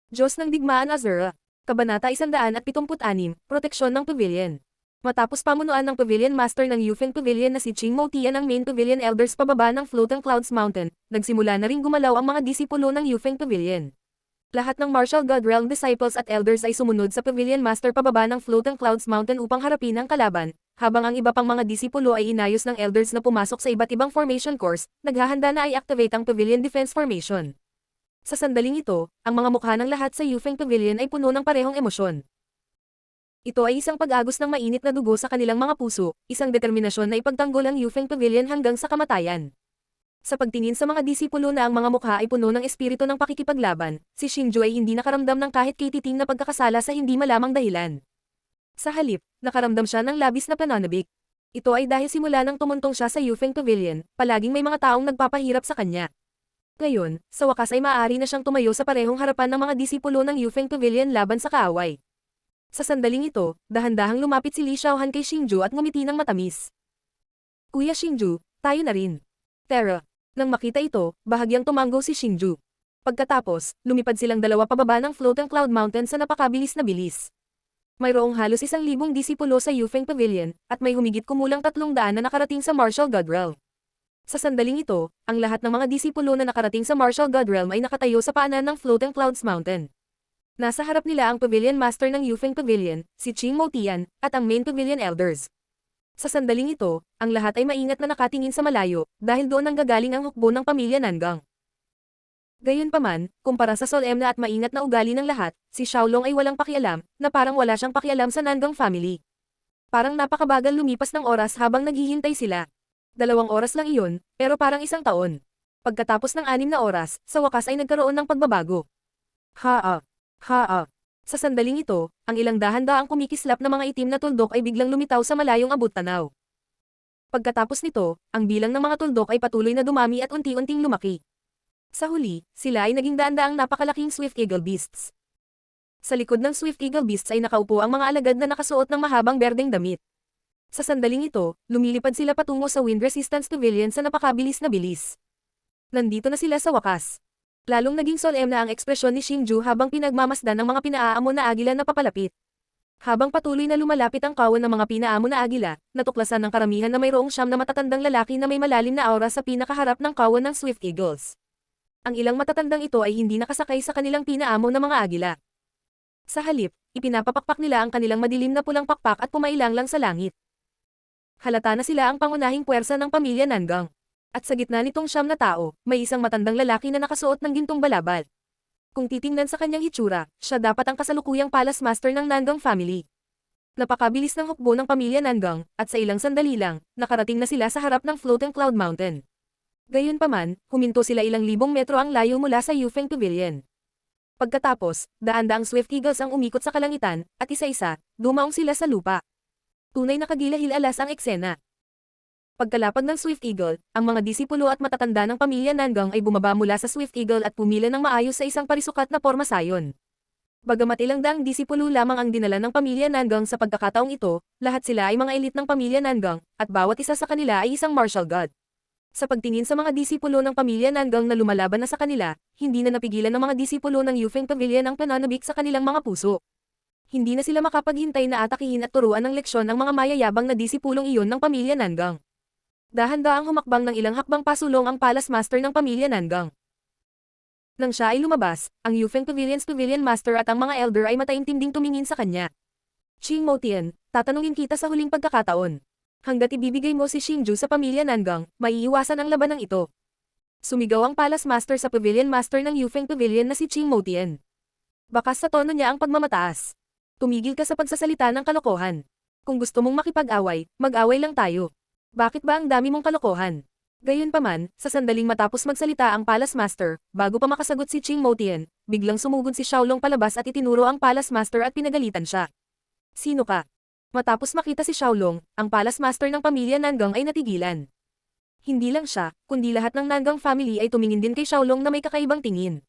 Diyos ng Digmaan Azura. Kabanata 176, Proteksyon ng Pavilion. Matapos pamunuan ng Pavilion Master ng Yufeng Pavilion na si Ching Mo Tian ang main Pavilion Elders pababa ng Floating Clouds Mountain, nagsimula na ring gumalaw ang mga disipulo ng Yufeng Pavilion. Lahat ng Martial God Realm Disciples at Elders ay sumunod sa Pavilion Master pababa ng Floating Clouds Mountain upang harapin ang kalaban, habang ang iba pang mga disipulo ay inayos ng Elders na pumasok sa iba't ibang formation course, naghahanda na i-activate ang Pavilion Defense Formation. Sa sandaling ito, ang mga mukha ng lahat sa Yufeng Pavilion ay puno ng parehong emosyon. Ito ay isang pag-agos ng mainit na dugo sa kanilang mga puso, isang determinasyon na ipagtanggol ang Yufeng Pavilion hanggang sa kamatayan. Sa pagtingin sa mga disipulo na ang mga mukha ay puno ng espiritu ng pakikipaglaban, si Xingju ay hindi nakaramdam ng kahit kititing na pagkakasala sa hindi malamang dahilan. Sa halip, nakaramdam siya ng labis na pananabik. Ito ay dahil simula nang tumuntong siya sa Yufeng Pavilion, palaging may mga taong nagpapahirap sa kanya. Ngayon, sa wakas ay maaari na siyang tumayo sa parehong harapan ng mga disipulo ng Yufeng Pavilion laban sa kaaway. Sa sandaling ito, dahan-dahang lumapit si Li Xiaohan kay Xingju at ngumiti ng matamis. Kuya Xingju, tayo na rin. Tara. Nang makita ito, bahagyang tumango si Xingju. Pagkatapos, lumipad silang dalawa pababa ng Floating Cloud Mountain sa napakabilis na bilis. Mayroong halos 1,000 disipulo sa Yufeng Pavilion, at may humigit kumulang 300 na nakarating sa Martial God Realm. Sa sandaling ito, ang lahat ng mga disipulo na nakarating sa Martial God Realm ay nakatayo sa paanan ng Floating Clouds Mountain. Nasa harap nila ang Pavilion Master ng Yufeng Pavilion, si Ching Mo Tian, at ang main Pavilion Elders. Sa sandaling ito, ang lahat ay maingat na nakatingin sa malayo, dahil doon nanggagaling ang hukbo ng pamilya Nangang. Gayunpaman, kumpara sa solemna at maingat na ugali ng lahat, si Xiaolong ay walang pakialam, na parang wala siyang pakialam sa Nangang family. Parang napakabagal lumipas ng oras habang naghihintay sila. 2 oras lang iyon, pero parang 1 taon. Pagkatapos ng 6 na oras, sa wakas ay nagkaroon ng pagbabago. Haa! Haa! Sa sandaling ito, ang ilang dahan-daang kumikislap na mga itim na tuldok ay biglang lumitaw sa malayong abot-tanaw. Pagkatapos nito, ang bilang ng mga tuldok ay patuloy na dumami at unti-unting lumaki. Sa huli, sila ay naging daan-daang napakalaking Swift Eagle Beasts. Sa likod ng Swift Eagle Beasts ay nakaupo ang mga alagad na nakasuot ng mahabang berdeng damit. Sa sandaling ito, lumilipad sila patungo sa Wind Resistance Pavilion sa napakabilis na bilis. Nandito na sila sa wakas. Lalong naging solemna ang ekspresyon ni Xingju habang pinagmamasdan ng mga pinaaamon na agila na papalapit. Habang patuloy na lumalapit ang kawan ng mga pinaamon na agila, natuklasan ng karamihan na mayroong 9 na matatandang lalaki na may malalim na aura sa pinakaharap ng kawan ng Swift Eagles. Ang ilang matatandang ito ay hindi nakasakay sa kanilang pinaamon na mga agila. Sa halip, ipinapapakpak nila ang kanilang madilim na pulang pakpak at pumailang lang sa langit. Halata na sila ang pangunahing puwersa ng pamilya Nangang. At sa gitna nitong 9 na tao, may isang matandang lalaki na nakasuot ng gintong balabal. Kung titingnan sa kanyang hitsura, siya dapat ang kasalukuyang Palace Master ng Nangang family. Napakabilis ng hukbo ng pamilya Nangang, at sa ilang sandali lang, nakarating na sila sa harap ng Floating Cloud Mountain. Gayunpaman, huminto sila ilang libong metro ang layo mula sa Yufeng Pavilion. Pagkatapos, daan-daang Swift Eagles ang umikot sa kalangitan, at isa-isa, dumaong sila sa lupa. Tunay na kagilahil-alas ang eksena. Pagkalapag ng Swift Eagle, ang mga disipulo at matatanda ng pamilya Nangang ay bumaba mula sa Swift Eagle at pumila ng maayos sa isang parisukat na porma sayon. Bagamat ilang daang disipulo lamang ang dinala ng pamilya Nangang sa pagkakataong ito, lahat sila ay mga elite ng pamilya Nangang, at bawat isa sa kanila ay isang martial god. Sa pagtingin sa mga disipulo ng pamilya Nangang na lumalaban na sa kanila, hindi na napigilan ng mga disipulo ng Yufeng Pavilion ang pananabik sa kanilang mga puso. Hindi na sila makapaghintay na atakihin at turuan ng leksyon ng mga mayayabang na disipulong iyon ng pamilya Nangang. Dahan-daang humakbang ng ilang hakbang pasulong ang Palace Master ng pamilya Nangang. Nang siya ay lumabas, ang Yufeng Pavilion's Pavilion Master at ang mga elder ay mataimtinding tumingin sa kanya. Ching Mo Tian, tatanungin kita sa huling pagkakataon. Hanggat ibibigay mo si Xingju sa pamilya Nangang, maiiwasan ang labanang ito. Sumigaw ang Palace Master sa Pavilion Master ng Yufeng Pavilion na si Ching Mo Tian. Bakas sa tono niya ang pagmamataas. Tumigil ka sa pagsasalita ng kalokohan. Kung gusto mong makipag-away, mag-away lang tayo. Bakit ba ang dami mong kalokohan? Gayunpaman, sa sandaling matapos magsalita ang Palace Master, bago pa makasagot si Ching Mo Tian, biglang sumugod si Xiaolong palabas at itinuro ang Palace Master at pinagalitan siya. Sino ka? Matapos makita si Xiaolong, ang Palace Master ng pamilya Nangang ay natigilan. Hindi lang siya, kundi lahat ng Nangang family ay tumingin din kay Xiaolong na may kakaibang tingin.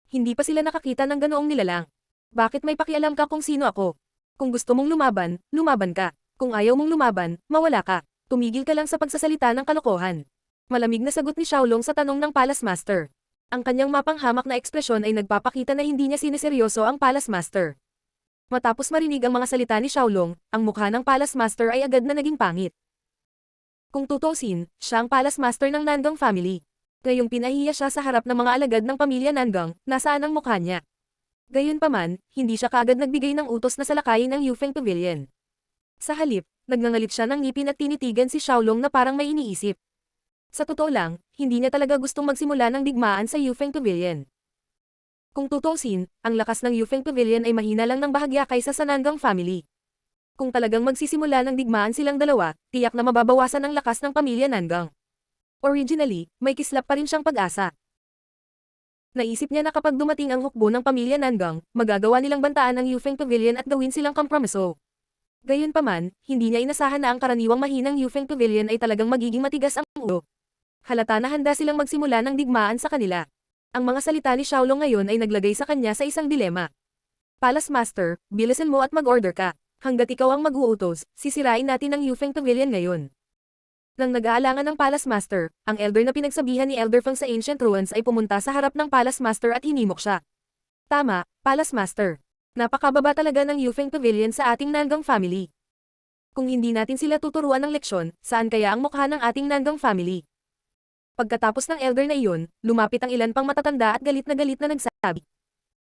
Hindi pa sila nakakita ng ganoong nilalang. Bakit may pakialam ka kung sino ako? Kung gusto mong lumaban, lumaban ka. Kung ayaw mong lumaban, mawala ka. Tumigil ka lang sa pagsasalita ng kalokohan. Malamig na sagot ni Xiaolong sa tanong ng Palace Master. Ang kanyang mapanghamak na ekspresyon ay nagpapakita na hindi niya sineseryoso ang Palace Master. Matapos marinig ang mga salita ni Xiaolong, ang mukha ng Palace Master ay agad na naging pangit. Kung tutusin, siya ang Palace Master ng Nangang family. Ngayong pinahiya siya sa harap ng mga alagad ng pamilya Nangang, nasaan ang mukha niya? Gayunpaman, hindi siya kaagad nagbigay ng utos na salakayin ang Yufeng Pavilion. Sa halip, nagngangalit siya ng ngipin at tinitigan si Xiaolong na parang may iniisip. Sa totoo lang, hindi niya talaga gustong magsimula ng digmaan sa Yufeng Pavilion. Kung tutusin, ang lakas ng Yufeng Pavilion ay mahina lang ng bahagya kaysa sa Nangang family. Kung talagang magsisimula ng digmaan silang dalawa, tiyak na mababawasan ang lakas ng pamilya Nangang. Originally, may kislap pa rin siyang pag-asa. Naisip niya na kapag dumating ang hukbo ng pamilya Nangang, magagawa nilang bantaan ang Yufeng Pavilion at gawin silang kompromiso. Gayunpaman, hindi niya inasahan na ang karaniwang mahinang Yufeng Pavilion ay talagang magiging matigas ang ulo. Halata na handa silang magsimula ng digmaan sa kanila. Ang mga salita ni Xiaolong ngayon ay naglagay sa kanya sa isang dilema. Palace Master, bilisan mo at mag-order ka. Hanggat ikaw ang mag-uutos, sisirain natin ang Yufeng Pavilion ngayon. Nang nag-aalangan ng Palace Master, ang elder na pinagsabihan ni Elder Feng sa Ancient Ruins ay pumunta sa harap ng Palace Master at hinimok siya. Tama, Palace Master. Napakababa talaga ng Yufeng Pavilion sa ating Nangang family. Kung hindi natin sila tuturuan ng leksyon, saan kaya ang mukha ng ating Nangang family? Pagkatapos ng elder na iyon, lumapit ang ilan pang matatanda at galit na nagsabi.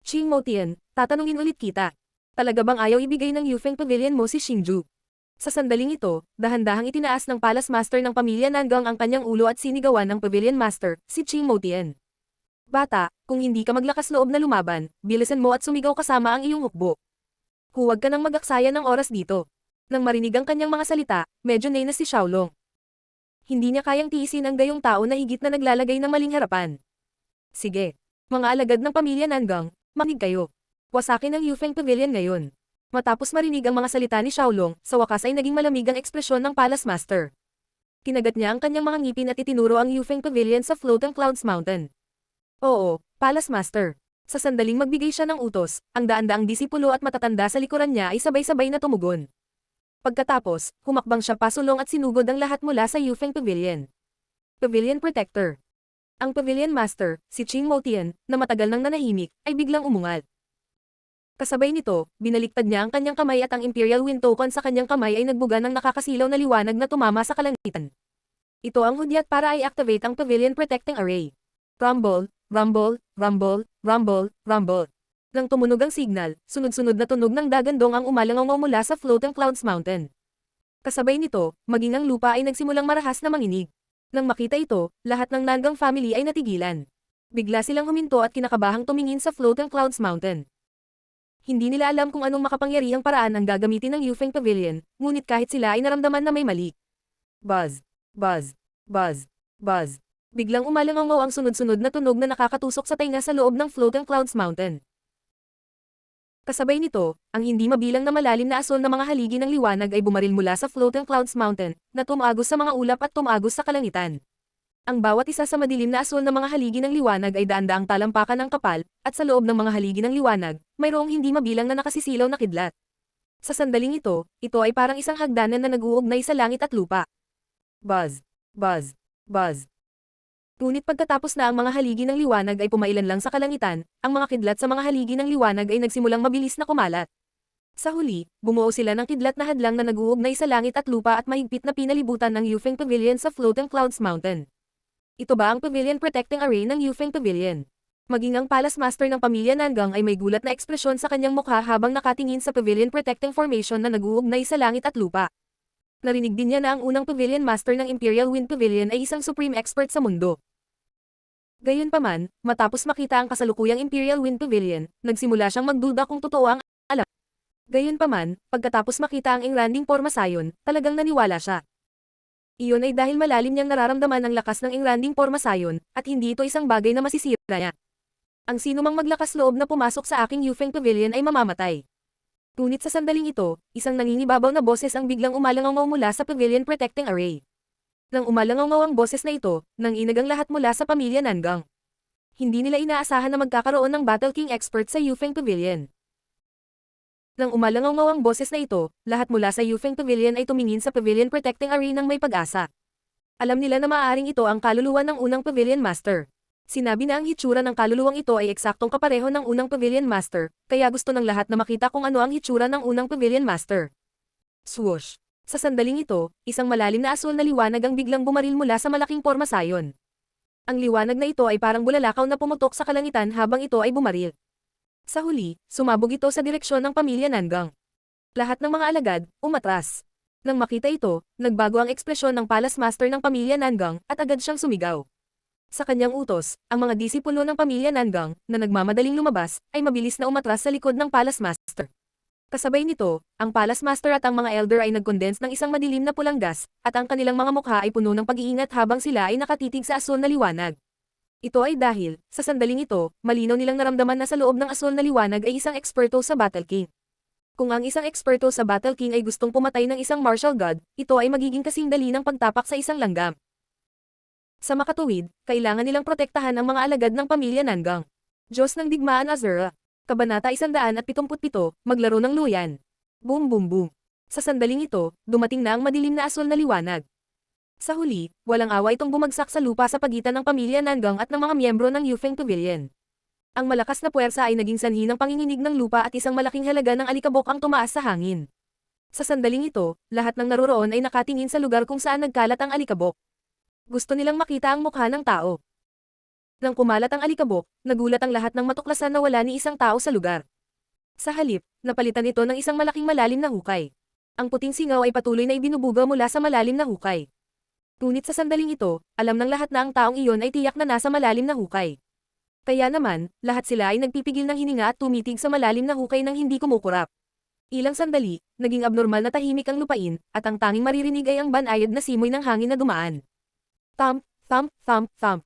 Qing Motian, tatanungin ulit kita. Talaga bang ayaw ibigay ng Yufeng Pavilion mo si Xingju? Sa sandaling ito, dahan-dahang itinaas ng Palace Master ng pamilya Nangang ang kanyang ulo at sinigawan ng Pavilion Master, si Qing Motian. Bata, kung hindi ka maglakas loob na lumaban, bilisan mo at sumigaw kasama ang iyong hukbo. Huwag ka nang mag-aksaya ng oras dito. Nang marinig ang kanyang mga salita, medyo nainis si Xiaolong. Hindi niya kayang tiisin ang gayong tao na higit na naglalagay ng maling harapan. Sige, mga alagad ng pamilya Nangang, makinig kayo. Wasakin ang Yufeng Pavilion ngayon. Matapos marinig ang mga salita ni Xiaolong, sa wakas ay naging malamig ang ekspresyon ng Palace Master. Kinagat niya ang kanyang mga ngipin at itinuro ang Yufeng Pavilion sa Floating Clouds Mountain. Oo, Palace Master. Sa sandaling magbigay siya ng utos, ang daan-daang disipulo at matatanda sa likuran niya ay sabay-sabay na tumugon. Pagkatapos, humakbang siya pasulong at sinugod ang lahat mula sa Yufeng Pavilion. Pavilion Protector. Ang Pavilion Master, si Qing Motian, na matagal nang nanahimik, ay biglang umungal. Kasabay nito, binaliktad niya ang kanyang kamay at ang Imperial Wind Token sa kanyang kamay ay nagbuga ng nakakasilaw na liwanag na tumama sa kalangitan. Ito ang hudyat para i-activate ang Pavilion Protecting Array. Rumble, rumble, rumble, rumble, rumble. Nang tumunog ang signal, sunod-sunod na tunog ng dagandong ang umalangaw mula sa Floating Clouds Mountain. Kasabay nito, maging ang lupa ay nagsimulang marahas na manginig. Nang makita ito, lahat ng Nangang family ay natigilan. Bigla silang huminto at kinakabahang tumingin sa Floating Clouds Mountain. Hindi nila alam kung anong makapangyarihang paraan ang gagamitin ng Yufeng Pavilion, ngunit kahit sila ay naramdaman na may mali. Buzz, buzz, buzz, buzz. Biglang umalangaw ang sunod-sunod na tunog na nakakatusok sa tainga sa loob ng Floating Clouds Mountain. Kasabay nito, ang hindi mabilang na malalim na asol na mga haligi ng liwanag ay bumaril mula sa Floating Clouds Mountain, na tumagos sa mga ulap at tumagos sa kalangitan. Ang bawat isa sa madilim na asol na mga haligi ng liwanag ay daan-daang talampakan ng kapal, at sa loob ng mga haligi ng liwanag, mayroong hindi mabilang na nakasisilaw na kidlat. Sa sandaling ito ay parang isang hagdanan na nag-uugnay sa langit at lupa. Buzz, buzz, buzz. Ngunit pagkatapos na ang mga haligi ng liwanag ay pumailan lang sa kalangitan, ang mga kidlat sa mga haligi ng liwanag ay nagsimulang mabilis na kumalat. Sa huli, bumuo sila ng kidlat na hadlang na nag-uugnay sa langit at lupa at mahigpit na pinalibutan ng Yufeng Pavilion sa Floating Clouds Mountain. Ito ba ang Pavilion Protecting Array ng Yufeng Pavilion? Maging ang Palace Master ng pamilya Nangang ay may gulat na ekspresyon sa kanyang mukha habang nakatingin sa Pavilion Protecting Formation na nag-uugnay sa langit at lupa. Narinig din niya na ang unang Pavilion Master ng Imperial Wind Pavilion ay isang supreme expert sa mundo. Gayunpaman, matapos makita ang kasalukuyang Imperial Wind Pavilion, nagsimula siyang magduda kung totoo ang alam. Gayunpaman, pagkatapos makita ang engranding pormasayon, talagang naniwala siya. Iyon ay dahil malalim niyang nararamdaman ang lakas ng engranding pormasayon, at hindi ito isang bagay na masisira niya. Ang sinumang maglakas loob na pumasok sa aking Yufeng Pavilion ay mamamatay. Ngunit sa sandaling ito, isang nangingibabaw na boses ang biglang umalangaw mula sa Pavilion Protecting Array. Nang umalangaw ang boses na ito, nang inagang lahat mula sa pamilya Nangang. Hindi nila inaasahan na magkakaroon ng Battle King expert sa Yufeng Pavilion. Nang umalangaw ang boses na ito, lahat mula sa Yufeng Pavilion ay tumingin sa Pavilion Protecting Array ng may pag-asa. Alam nila na maaaring ito ang kaluluwa ng unang Pavilion Master. Sinabi na ang hitsura ng kaluluwang ito ay eksaktong kapareho ng unang Pavilion Master, kaya gusto ng lahat na makita kung ano ang hitsura ng unang Pavilion Master. Swoosh! Sa sandaling ito, isang malalim na asul na liwanag ang biglang bumaril mula sa malaking pormasayon. Ang liwanag na ito ay parang bulalakaw na pumutok sa kalangitan habang ito ay bumaril. Sa huli, sumabog ito sa direksyon ng pamilya Nangang. Lahat ng mga alagad, umatras. Nang makita ito, nagbago ang ekspresyon ng Palace Master ng pamilya Nangang at agad siyang sumigaw. Sa kanyang utos, ang mga disipulo ng pamilya Nangang, na nagmamadaling lumabas, ay mabilis na umatras sa likod ng Palace Master. Kasabay nito, ang Palace Master at ang mga Elder ay nag-condense ng isang madilim na pulang gas, at ang kanilang mga mukha ay puno ng pag-iingat habang sila ay nakatitig sa asul na liwanag. Ito ay dahil, sa sandaling ito, malinaw nilang naramdaman na sa loob ng asul na liwanag ay isang eksperto sa Battle King. Kung ang isang eksperto sa Battle King ay gustong pumatay ng isang martial god, ito ay magiging kasing dali ng pagtapak sa isang langgam. Sa makatuwid, kailangan nilang protektahan ang mga alagad ng pamilya Nangang. Diyos ng Digmaan Azura. Kabanata 177, Maglaro ng Luyan. Boom boom boom. Sa sandaling ito, dumating na ang madilim na asul na liwanag. Sa huli, walang awa itong bumagsak sa lupa sa pagitan ng pamilya Nangang at ng mga miyembro ng Yufeng Pavilion. Ang malakas na puwersa ay naging sanhi ng panginginig ng lupa at isang malaking halaga ng alikabok ang tumaas sa hangin. Sa sandaling ito, lahat ng naroroon ay nakatingin sa lugar kung saan nagkalat ang alikabok. Gusto nilang makita ang mukha ng tao. Nang kumalat ang alikabok, nagulat ang lahat ng matuklasan na wala ni isang tao sa lugar. Sa halip, napalitan ito ng isang malaking malalim na hukay. Ang puting singaw ay patuloy na ibinubuga mula sa malalim na hukay. Ngunit sa sandaling ito, alam ng lahat na ang taong iyon ay tiyak na nasa malalim na hukay. Kaya naman, lahat sila ay nagpipigil ng hininga at tumitig sa malalim na hukay nang hindi kumukurap. Ilang sandali, naging abnormal na tahimik ang lupain, at ang tanging maririnig ay ang banayad na simoy ng hangin na dumaan. Thump, thump, thump, thump.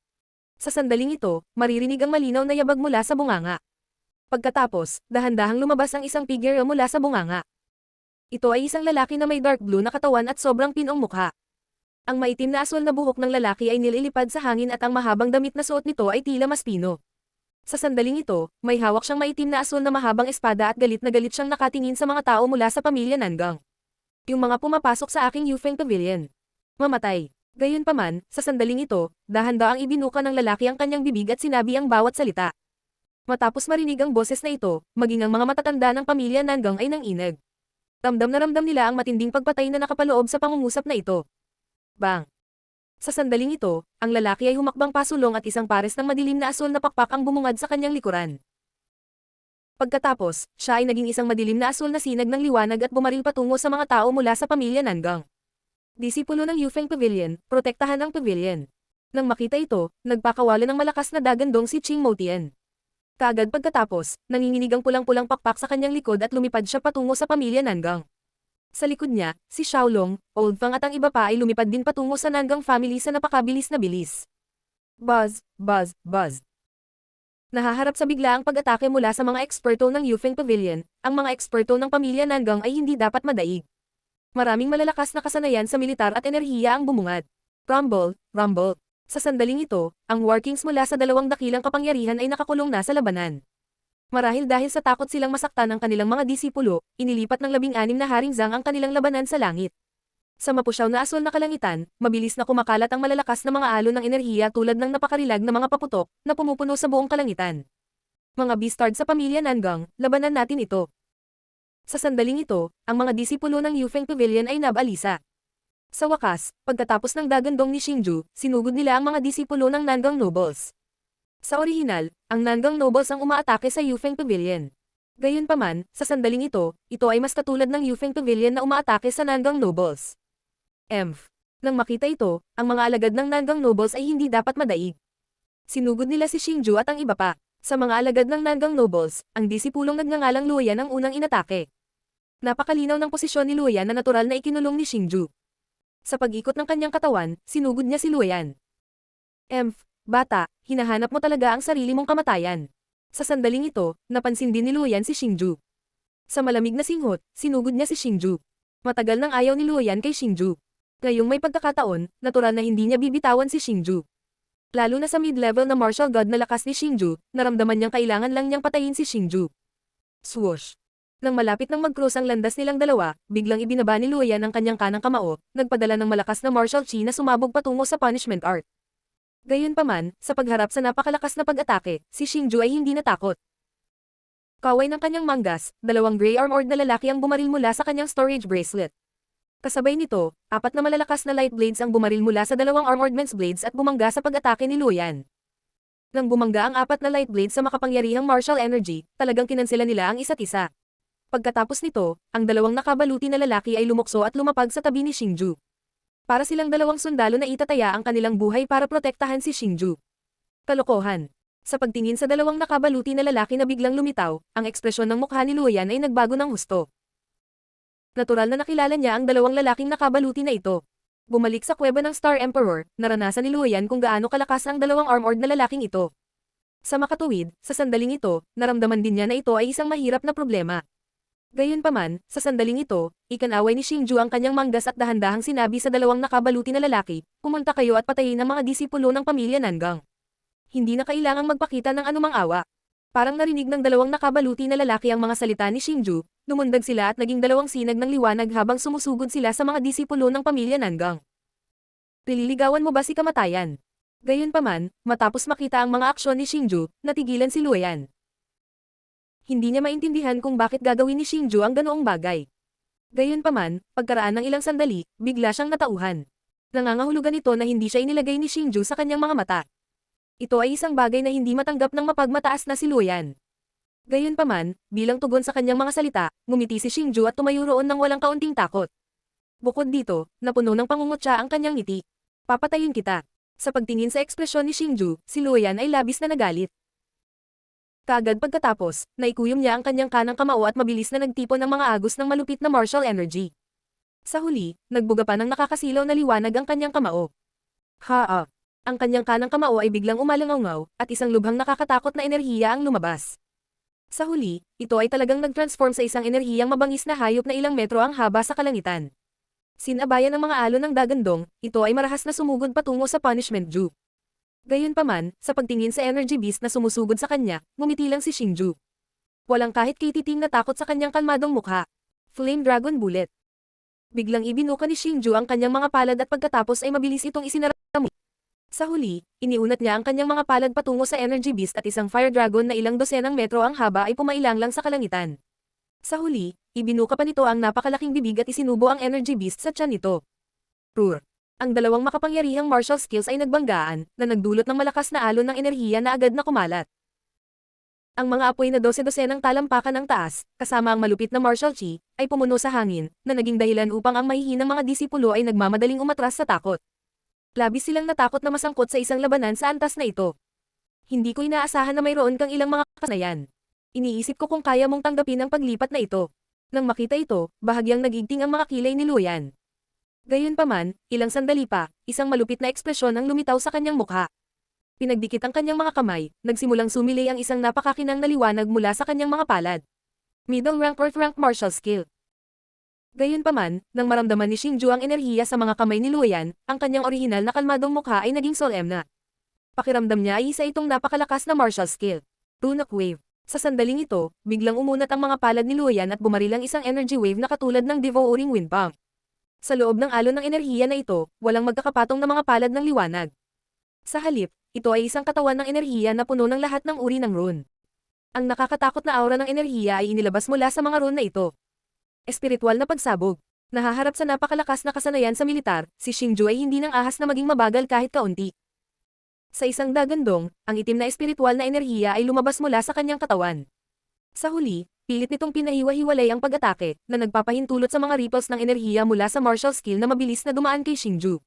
Sa sandaling ito, maririnig ang malinaw na yabag mula sa bunganga. Pagkatapos, dahan-dahang lumabas ang isang figure mula sa bunganga. Ito ay isang lalaki na may dark blue na katawan at sobrang pinong mukha. Ang maitim na asul na buhok ng lalaki ay nililipad sa hangin at ang mahabang damit na suot nito ay tila maspino. Sa sandaling ito, may hawak siyang maitim na asul na mahabang espada at galit na galit siyang nakatingin sa mga tao mula sa pamilya Nangang. Yung mga pumapasok sa aking Yufeng Pavilion. Mamatay. Gayunpaman, sa sandaling ito, dahan-daang ibinuka ng lalaki ang kanyang bibig at sinabi ang bawat salita. Matapos marinig ang boses na ito, maging ang mga matatanda ng pamilya Nangang ay nanginag. Ramdam na ramdam nila ang matinding pagpatay na nakapaloob sa pangungusap na ito. Bang! Sa sandaling ito, ang lalaki ay humakbang pasulong at isang pares ng madilim na asul na pakpak ang bumungad sa kanyang likuran. Pagkatapos, siya ay naging isang madilim na asul na sinag ng liwanag at bumaril patungo sa mga tao mula sa pamilya Nangang. Disipulo ng Yufeng Pavilion, protektahan ang pavilion. Nang makita ito, nagpakawala ng malakas na dagandong si Ching Motian. Kaagad pagkatapos, nanginginig ang pulang-pulang pakpak sa kanyang likod at lumipad siya patungo sa pamilya Nangang. Sa likod niya, si Xiaolong, Old Fang at ang iba pa ay lumipad din patungo sa Nangang family sa napakabilis na bilis. Buzz, buzz, buzz. Nahaharap sa biglaang pag-atake mula sa mga eksperto ng Yufeng Pavilion, ang mga eksperto ng pamilya Nangang ay hindi dapat madaig. Maraming malalakas na kasanayan sa militar at enerhiya ang bumungad. Rumble, rumble. Sa sandaling ito, ang War Kings mula sa dalawang dakilang kapangyarihan ay nakakulong na sa labanan. Marahil dahil sa takot silang masaktan ang kanilang mga disipulo, inilipat ng 16 na Haring Zhang ang kanilang labanan sa langit. Sa mapusyaw na asul na kalangitan, mabilis na kumakalat ang malalakas na mga alon ng enerhiya tulad ng napakarilag na mga paputok na pumupuno sa buong kalangitan. Mga Beastard sa pamilya Nangang, labanan natin ito. Sa sandaling ito, ang mga disipulo ng Yufeng Pavilion ay nabalisa. Sa wakas, pagkatapos ng dagandong ni Xingju, sinugod nila ang mga disipulo ng Nangang Nobles. Sa orihinal, ang Nangang Nobles ang umaatake sa Yufeng Pavilion. Gayunpaman, sa sandaling ito ay mas katulad ng Yufeng Pavilion na umaatake sa Nangang Nobles. Nang makita ito, ang mga alagad ng Nangang Nobles ay hindi dapat madaig. Sinugod nila si Xingju at ang iba pa. Sa mga alagad ng Nangang Nobles, ang disipulong nagngangalang Luoyan ang unang inatake. Napakalinaw ng posisyon ni Luoyan na natural na ikinulong ni Xingju. Sa pag-ikot ng kanyang katawan, sinugod niya si Luoyan. Bata, hinahanap mo talaga ang sarili mong kamatayan. Sa sandaling ito, napansin din ni Luoyan si Xingju. Sa malamig na singhot, sinugod niya si Xingju. Matagal nang ayaw ni Luoyan kay Xingju. Ngayong may pagkakataon, natural na hindi niya bibitawan si Xingju. Lalo na sa mid-level na martial god na lakas ni Xingju, naramdaman niyang kailangan lang niyang patayin si Xingju. Swoosh! Nang malapit nang mag-cross ang landas nilang dalawa, biglang ibinaba ni Luoyan ang kanyang kanang kamao, nagpadala ng malakas na martial chi na sumabog patungo sa punishment art. Gayunpaman, sa pagharap sa napakalakas na pag-atake, si Xingju ay hindi natakot. Kaway ng kanyang manggas, dalawang gray armored na lalaki ang bumaril mula sa kanyang storage bracelet. Kasabay nito, apat na malalakas na light blades ang bumaril mula sa dalawang armored men's blades at bumangga sa pag-atake ni Luyan. Nang bumangga ang apat na light blades sa makapangyarihang martial energy, talagang kinansela nila ang isa't isa. Pagkatapos nito, ang dalawang nakabaluti na lalaki ay lumukso at lumapag sa tabi ni Xingju. Para silang dalawang sundalo na itataya ang kanilang buhay para protektahan si Xingju. Kalokohan. Sa pagtingin sa dalawang nakabaluti na lalaki na biglang lumitaw, ang ekspresyon ng mukha ni Luyan ay nagbago ng husto. Natural na nakilala niya ang dalawang lalaking nakabaluti na ito. Bumalik sa kuweba ng Star Emperor, naranasan ni Luyan kung gaano kalakas ang dalawang armored na lalaking ito. Sa makatuwid, sa sandaling ito, naramdaman din niya na ito ay isang mahirap na problema. Gayunpaman, sa sandaling ito, ikanaway ni Xingju ang kanyang manggas at dahan-dahang sinabi sa dalawang nakabaluti na lalaki, pumunta kayo at patayin ang mga disipulo ng pamilya Nangang. Hindi na kailangang magpakita ng anumang awa. Parang narinig ng dalawang nakabaluti na lalaki ang mga salita ni Xingju, lumundag sila at naging dalawang sinag ng liwanag habang sumusugod sila sa mga disipulo ng pamilya Nangang. Pililigawan mo ba si kamatayan? Gayunpaman, matapos makita ang mga aksyon ni Xingju, natigilan si Luyan. Hindi niya maintindihan kung bakit gagawin ni Xingju ang ganoong bagay. Gayunpaman, pagkaraan ng ilang sandali, bigla siyang natauhan. Nangangahulugan ito na hindi siya inilagay ni Xingju sa kanyang mga mata. Ito ay isang bagay na hindi matanggap ng mapagmataas na si Luyan. Gayunpaman, bilang tugon sa kanyang mga salita, ngumiti si Xingju at tumayo roon ng walang kaunting takot. Bukod dito, napuno ng pangungutya ang kanyang ngiti. Papatayin kita. Sa pagtingin sa ekspresyon ni Xingju, si Luyan ay labis na nagalit. Kaagad pagkatapos, naikuyom niya ang kanyang kanang kamao at mabilis na nagtipon ng mga agos ng malupit na martial energy. Sa huli, nagbuga pa ng nakakasilaw na liwanag ang kanyang kamao. Haa! Ang kanyang kanang kamao ay biglang umalangaw at isang lubhang nakakatakot na enerhiya ang lumabas. Sa huli, ito ay talagang nag-transform sa isang enerhiyang mabangis na hayop na ilang metro ang haba sa kalangitan. Sinabayan ng mga alon ng dagandong, ito ay marahas na sumugod patungo sa Punishment Dew. Gayunpaman, sa pagtingin sa energy beast na sumusugod sa kanya, ngumiti lang si Xingju. Walang kahit kititing na takot sa kanyang kalmadong mukha. Flame Dragon Bullet. Biglang ibinuka ni Xingju ang kanyang mga palad at pagkatapos ay mabilis itong isinara. Sa huli, iniunat niya ang kanyang mga palad patungo sa energy beast at isang fire dragon na ilang dosenang metro ang haba ay pumailang lang sa kalangitan. Sa huli, ibinuka pa nito ang napakalaking bibig at isinubo ang energy beast sa tiyan nito. Roar! Ang dalawang makapangyarihang martial skills ay nagbanggaan, na nagdulot ng malakas na alon ng enerhiya na agad na kumalat. Ang mga apoy na dose-dosenang talampakan ng taas, kasama ang malupit na martial chi, ay pumuno sa hangin, na naging dahilan upang ang mahihinang mga disipulo ay nagmamadaling umatras sa takot. Labis silang natakot na masangkot sa isang labanan sa antas na ito. Hindi ko inaasahan na mayroon kang ilang mga kasanayan. Iniisip ko kung kaya mong tanggapin ang paglipat na ito. Nang makita ito, bahagyang nagigting ang mga kilay ni Luyan. Gayunpaman, ilang sandali pa, isang malupit na ekspresyon ang lumitaw sa kanyang mukha. Pinagdikit ang kanyang mga kamay, nagsimulang sumilay ang isang napakakinang na liwanag mula sa kanyang mga palad. Middle rank or rank martial skill. Gayunpaman, nang maramdaman ni Xingju ang enerhiya sa mga kamay ni Luyan, ang kanyang orihinal na kalmadong mukha ay naging solemn na. Pakiramdam niya ay isa itong napakalakas na martial skill. Runic Wave. Sa sandaling ito, biglang umunat ang mga palad ni Luyan at bumarilang isang energy wave na katulad ng devouring wind pump. Sa loob ng alon ng enerhiya na ito, walang magkakapatong na mga palad ng liwanag. Sa halip, ito ay isang katawan ng enerhiya na puno ng lahat ng uri ng rune. Ang nakakatakot na aura ng enerhiya ay inilabas mula sa mga rune na ito. Espiritual na pagsabog. Nahaharap sa napakalakas na kasanayan sa militar, si Xingju ay hindi nang ahas na maging mabagal kahit kaunti. Sa isang dagandong, ang itim na espiritual na enerhiya ay lumabas mula sa kanyang katawan. Sa huli, pilit nitong pinahiwa-hiwalay ang pag-atake, na nagpapahintulot sa mga ripples ng enerhiya mula sa martial skill na mabilis na dumaan kay Xingju.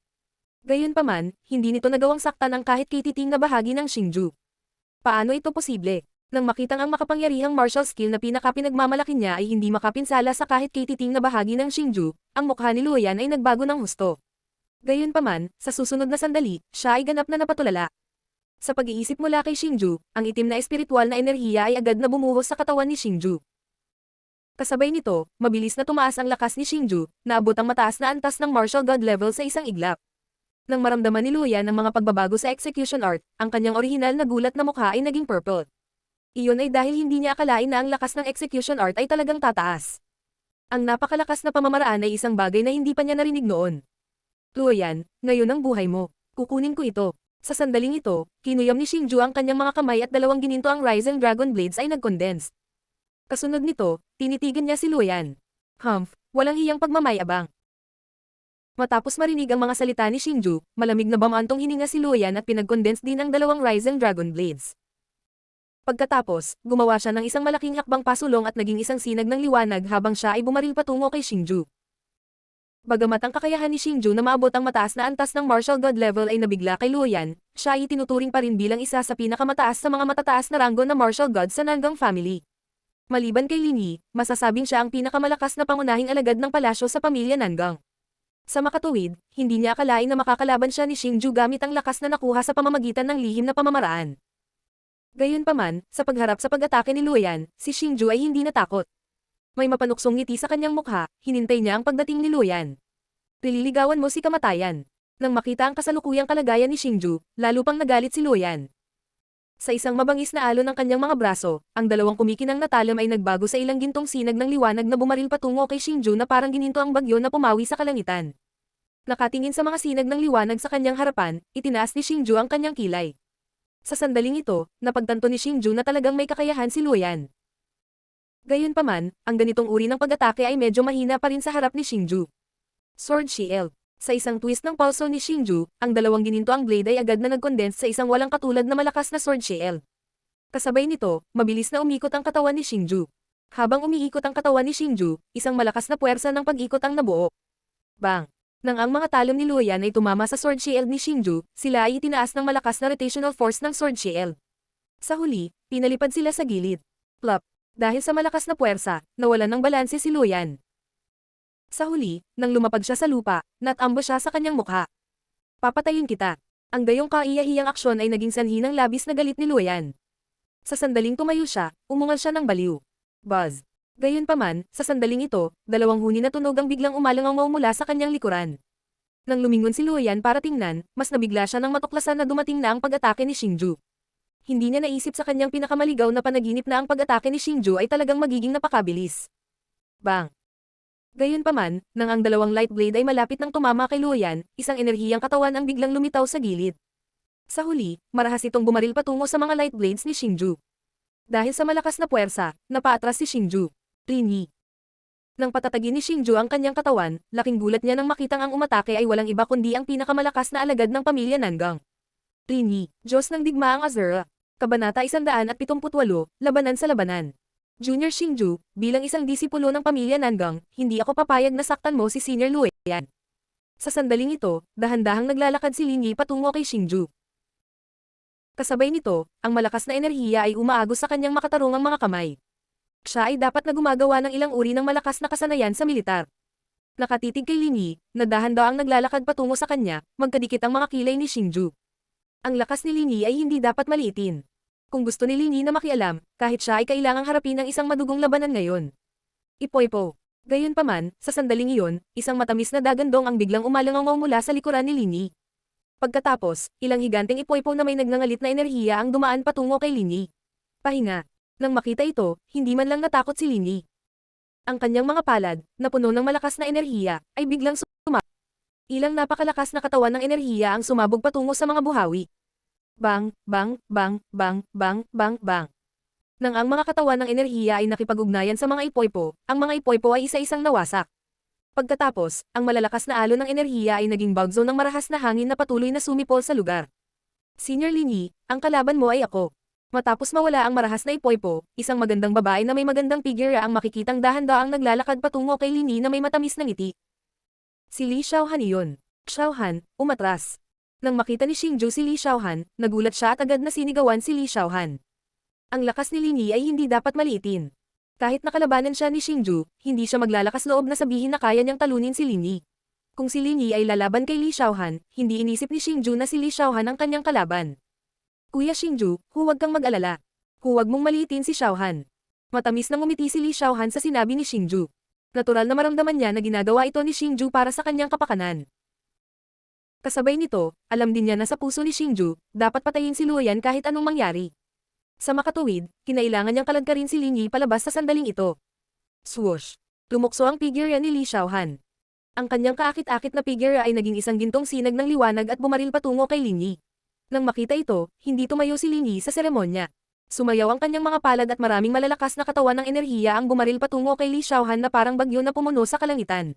Gayunpaman, hindi nito nagawang saktan ang kahit kititing na bahagi ng Xingju. Paano ito posible? Nang makitang ang makapangyarihang martial skill na pinakapinagmamalaki niya ay hindi makapinsala sa kahit kititing na bahagi ng Xingju, ang mukha ni Luyan ay nagbago ng husto. Gayunpaman, sa susunod na sandali, siya ay ganap na napatulala. Sa pag-iisip mula kay Xingju, ang itim na espiritual na enerhiya ay agad na bumuhos sa katawan ni Xingju. Kasabay nito, mabilis na tumaas ang lakas ni Xingju, naabot ang mataas na antas ng martial god level sa isang iglap. Nang maramdaman ni Luyan ang mga pagbabago sa execution art, ang kanyang orihinal na gulat na mukha ay naging purple. Iyon ay dahil hindi niya akalain na ang lakas ng execution art ay talagang tataas. Ang napakalakas na pamamaraan ay isang bagay na hindi pa niya narinig noon. Luyan, ngayon ang buhay mo. Kukunin ko ito. Sa sandaling ito, kinuyam ni Xingju ang kanyang mga kamay at dalawang gininto ang Ryzen Dragon Blades ay nag-condense. Kasunod nito, tinitigan niya si Luoyan. Humph, walang hiyang pagmamayabang. Matapos marinig ang mga salita ni Xingju, malamig na bamantong hininga si Luoyan at pinag-condense din ang dalawang Ryzen Dragon Blades. Pagkatapos, gumawa siya ng isang malaking hakbang pasulong at naging isang sinag ng liwanag habang siya ay bumaril patungo kay Xingju. Bagamat ang kakayahan ni Xingju na maabot ang mataas na antas ng martial god level ay nabigla kay Luoyan, siya ay tinuturing pa rin bilang isa sa pinakamataas sa mga matataas na ranggo na martial god sa Nangang family. Maliban kay Lin Yi, masasabing siya ang pinakamalakas na pangunahing alagad ng palasyo sa pamilya Nangang. Sa makatuwid, hindi niya akalain na makakalaban siya ni Xingju gamit ang lakas na nakuha sa pamamagitan ng lihim na pamamaraan. Gayunpaman, sa pagharap sa pag-atake ni Luoyan, si Xingju ay hindi natakot. May mapanuksong ngiti sa kanyang mukha, hinintay niya ang pagdating ni Luoyan. Nililigawan mo si kamatayan. Nang makita ang kasalukuyang kalagayan ni Xingju, lalo pang nagalit si Luoyan. Sa isang mabangis na alon ng kanyang mga braso, ang dalawang kumikinang na talam ay nagbago sa ilang gintong sinag ng liwanag na bumaril patungo kay Xingju na parang gininto ang bagyo na pumawi sa kalangitan. Nakatingin sa mga sinag ng liwanag sa kanyang harapan, itinaas ni Xingju ang kanyang kilay. Sa sandaling ito, napagtanto ni Xingju na talagang may kakayahan si Luoyan. Gayunpaman, ang ganitong uri ng pag-atake ay medyo mahina pa rin sa harap ni Xingju. Sword Shield. Sa isang twist ng pulso ni Xingju, ang dalawang gininto ang blade ay agad na nag-condense sa isang walang katulad na malakas na Sword Shield. Kasabay nito, mabilis na umikot ang katawan ni Xingju. Habang umiikot ang katawan ni Xingju, isang malakas na puwersa ng pag-ikot ang nabuo. Bang! Nang ang mga talon ni Luoyan ay tumama sa Sword Shield ni Xingju, sila ay itinaas ng malakas na rotational force ng Sword Shield. Sa huli, pinalipad sila sa gilid. Plop! Dahil sa malakas na puwersa, nawalan ng balanse si Luoyan. Sa huli, nang lumapag siya sa lupa, natambo siya sa kanyang mukha. Papatayin kita. Ang gayong kaiyahiyang aksyon ay naging sanhi ng labis na galit ni Luoyan. Sa sandaling tumayo siya, umungal siya ng baliw. Buzz. Gayunpaman, sa sandaling ito, dalawang huni na tunog ang biglang umalangaw mula sa kanyang likuran. Nang lumingon si Luoyan para tingnan, mas nabigla siya nang matuklasan na dumating na ang pag-atake ni Xingju. Hindi niya naisip sa kanyang pinakamaligaw na panaginip na ang pag-atake ni Xingju ay talagang magiging napakabilis. Bang! Gayunpaman, nang ang dalawang light blade ay malapit nang tumama kay Luoyan, isang enerhiyang katawan ang biglang lumitaw sa gilid. Sa huli, marahas itong bumaril patungo sa mga light blades ni Xingju. Dahil sa malakas na puwersa, napaatras si Xingju. Lin Yi. Nang patatagin ni Xingju ang kanyang katawan, laking gulat niya nang makitang ang umatake ay walang iba kundi ang pinakamalakas na alagad ng pamilya Nangang. Lin Yi, Diyos ng digmaang Azura. Kabanata 178, Labanan sa Labanan. Junior Xingju, bilang isang disipulo ng pamilya Nangang, hindi ako papayag na saktan mo si Senior Luoyan. Sa sandaling ito, dahan-dahang naglalakad si Lin Yi patungo kay Xingju. Kasabay nito, ang malakas na enerhiya ay umaagos sa kanyang makatarungang mga kamay. Siya ay dapat na gumagawa ng ilang uri ng malakas na kasanayan sa militar. Nakatitig kay Lin Yi, na dahan-dahang naglalakad patungo sa kanya, magkadikit ang mga kilay ni Xingju. Ang lakas ni Lin Yi ay hindi dapat maliitin. Kung gusto ni Lin Yi na makialam, kahit siya ay kailangang harapin ng isang madugong labanan ngayon. Ipoipo. Gayunpaman, sa sandaling iyon, isang matamis na dagandong ang biglang umalangaw mula sa likuran ni Lin Yi. Pagkatapos, ilang higanteng ipoipo na may nagngangalit na enerhiya ang dumaan patungo kay Lin Yi. Pahinga. Nang makita ito, hindi man lang natakot si Lin Yi. Ang kanyang mga palad, na puno ng malakas na enerhiya, ay biglang sumabog. Ilang napakalakas na katawan ng enerhiya ang sumabog patungo sa mga buhawi. Bang, bang, bang, bang, bang, bang, bang. Nang ang mga katawan ng enerhiya ay nakipag-ugnayan sa mga ipoipo, ang mga ipoipo ay isa-isang nawasak. Pagkatapos, ang malalakas na alon ng enerhiya ay naging bug zone ng marahas na hangin na patuloy na sumipol sa lugar. Senior Lin Yi, ang kalaban mo ay ako. Matapos mawala ang marahas na ipoipo, isang magandang babae na may magandang figure ang makikitang dahan-daang naglalakad patungo kay Lin Yi na may matamis na ngiti. Si Li Xiaohan iyon. Xiaohan, umatras. Nang makita ni Xingju si Li Xiaohan, nagulat siya at agad na sinigawan si Li Xiaohan. Ang lakas ni Lin Yi ay hindi dapat maliitin. Kahit nakalabanan siya ni Xingju, hindi siya maglalakas loob na sabihin na kaya niyang talunin si Lin Yi. Kung si Lin Yi ay lalaban kay Li Xiaohan, hindi inisip ni Xingju na si Li Xiaohan ang kanyang kalaban. Kuya Xingju, huwag kang mag-alala. Huwag mong maliitin si Xiaohan. Matamis nang umiti si Li Xiaohan sa sinabi ni Xingju. Natural na maramdaman niya na ginagawa ito ni Xingju para sa kanyang kapakanan. Kasabay nito, alam din niya na sa puso ni Xingju, dapat patayin si Luoyan kahit anong mangyari. Sa makatuwid, kinailangan niyang kalagkarin si Lin Yi palabas sa sandaling ito. Swoosh! Lumukso ang figure ni Li Xiaohan. Ang kanyang kaakit-akit na figure ay naging isang gintong sinag ng liwanag at bumaril patungo kay Lin Yi. Nang makita ito, hindi tumayo si Ling Yi sa seremonya. Sumayaw ang kanyang mga palad at maraming malalakas na katawan ng enerhiya ang bumaril patungo kay Li Xiaohan na parang bagyo na pumuno sa kalangitan.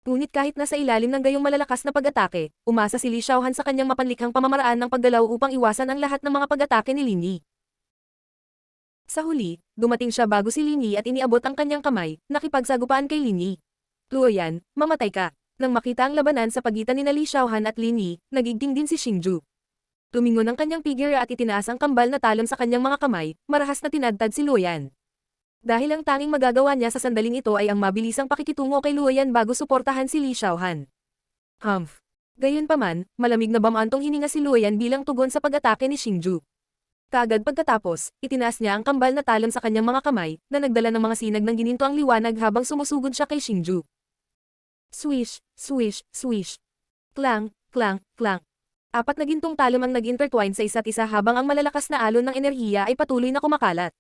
Ngunit kahit nasa ilalim ng gayong malalakas na pag-atake, umasa si Li Xiaohan sa kanyang mapanlikhang pamamaraan ng paggalaw upang iwasan ang lahat ng mga pag-atake ni Ling Yi. Sa huli, dumating siya bago si Ling Yi at iniabot ang kanyang kamay, nakipagsagupaan kay Ling Yi. Luoyan, mamatay ka. Nang makita ang labanan sa pagitan ni Li Xiaohan at Ling Yi, nagiging din si Xingju. Tumingon ang kanyang figure at itinaas ang kambal na talon sa kanyang mga kamay, marahas na tinadtad si Luoyan. Dahil ang tanging magagawa niya sa sandaling ito ay ang mabilisang pakikitungo kay Luoyan bago suportahan si Li Xiaohan. Humph. Gayunpaman, malamig na bamantong hininga si Luoyan bilang tugon sa pag-atake ni Xingju. Kaagad pagkatapos, itinaas niya ang kambal na talon sa kanyang mga kamay, na nagdala ng mga sinag ng gininto ang liwanag habang sumusugod siya kay Xingju. Swish, swish, swish. Klang, klang, klang. Apat na gintong talon ang nag-intertwine sa isa't isa habang ang malalakas na alon ng enerhiya ay patuloy na kumakalat.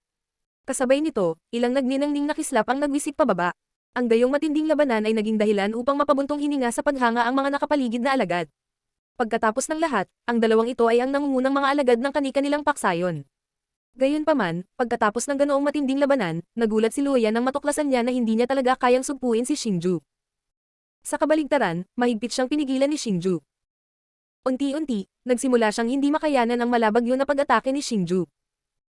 Kasabay nito, ilang nagninangning na kislap ang nagwisik pababa. Ang gayong matinding labanan ay naging dahilan upang mapabuntong hininga sa paghanga ang mga nakapaligid na alagad. Pagkatapos ng lahat, ang dalawang ito ay ang nangungunang mga alagad ng kani-kanilang paksayon. Gayunpaman, pagkatapos ng ganoong matinding labanan, nagulat si Luoyan nang matuklasan niya na hindi niya talaga kayang sugpuin si Xingju. Sa kabaligtaran, mahigpit siyang pinigilan ni Xingju. Unti-unti, nagsimula siyang hindi makayanan ang malabagyo na pag-atake ni Xingju.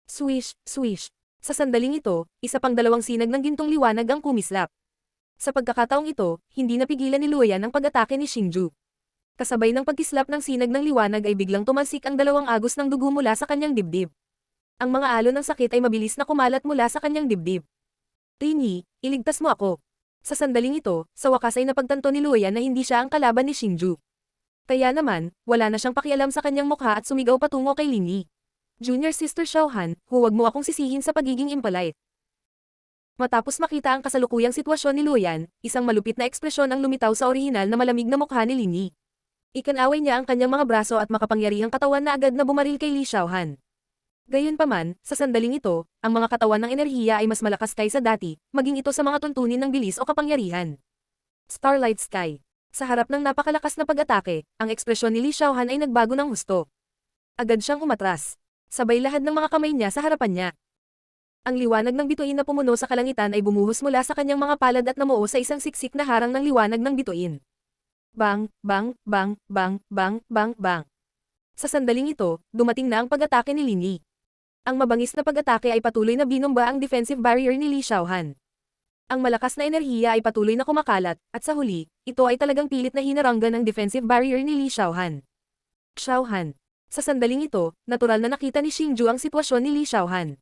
Swish, swish. Sa sandaling ito, isa pang dalawang sinag ng gintong liwanag ang kumislap. Sa pagkakataong ito, hindi napigilan ni Luoyan ang pag-atake ni Xingju. Kasabay ng pagkislap ng sinag ng liwanag ay biglang tumalsik ang dalawang agos ng dugo mula sa kanyang dibdib. Ang mga alon ng sakit ay mabilis na kumalat mula sa kanyang dibdib. Ling Yi, iligtas mo ako. Sa sandaling ito, sa wakas ay napagtanto ni Luoyan na hindi siya ang kalaban ni Xingju. Kaya naman, wala na siyang pakialam sa kanyang mukha at sumigaw patungo kay Ling Yi. Junior Sister Xiaohan, huwag mo akong sisihin sa pagiging impolite. Matapos makita ang kasalukuyang sitwasyon ni Luoyan, isang malupit na ekspresyon ang lumitaw sa orihinal na malamig na mukha ni Ling Yi. Ikanaway niya ang kanyang mga braso at makapangyarihang katawan na agad na bumaril kay Li Xiaohan. Gayunpaman, sa sandaling ito, ang mga katawan ng enerhiya ay mas malakas kaysa dati, maging ito sa mga tuntunin ng bilis o kapangyarihan. Starlight Sky. Sa harap ng napakalakas na pag-atake, ang ekspresyon ni Li Xiaohan ay nagbago ng husto. Agad siyang umatras. Sabay lahad ng mga kamay niya sa harapan niya. Ang liwanag ng bituin na pumuno sa kalangitan ay bumuhos mula sa kanyang mga palad at namuo sa isang siksik na harang ng liwanag ng bituin. Bang, bang, bang, bang, bang, bang, bang. Sa sandaling ito, dumating na ang pag-atake ni Ling Yi. Ang mabangis na pag-atake ay patuloy na binomba ang defensive barrier ni Li Xiaohan. Ang malakas na enerhiya ay patuloy na kumakalat, at sa huli, ito ay talagang pilit na hinaranggan ang defensive barrier ni Li Xiaohan. Xiaohan. Sa sandaling ito, natural na nakita ni Xingju ang sitwasyon ni Li Xiaohan.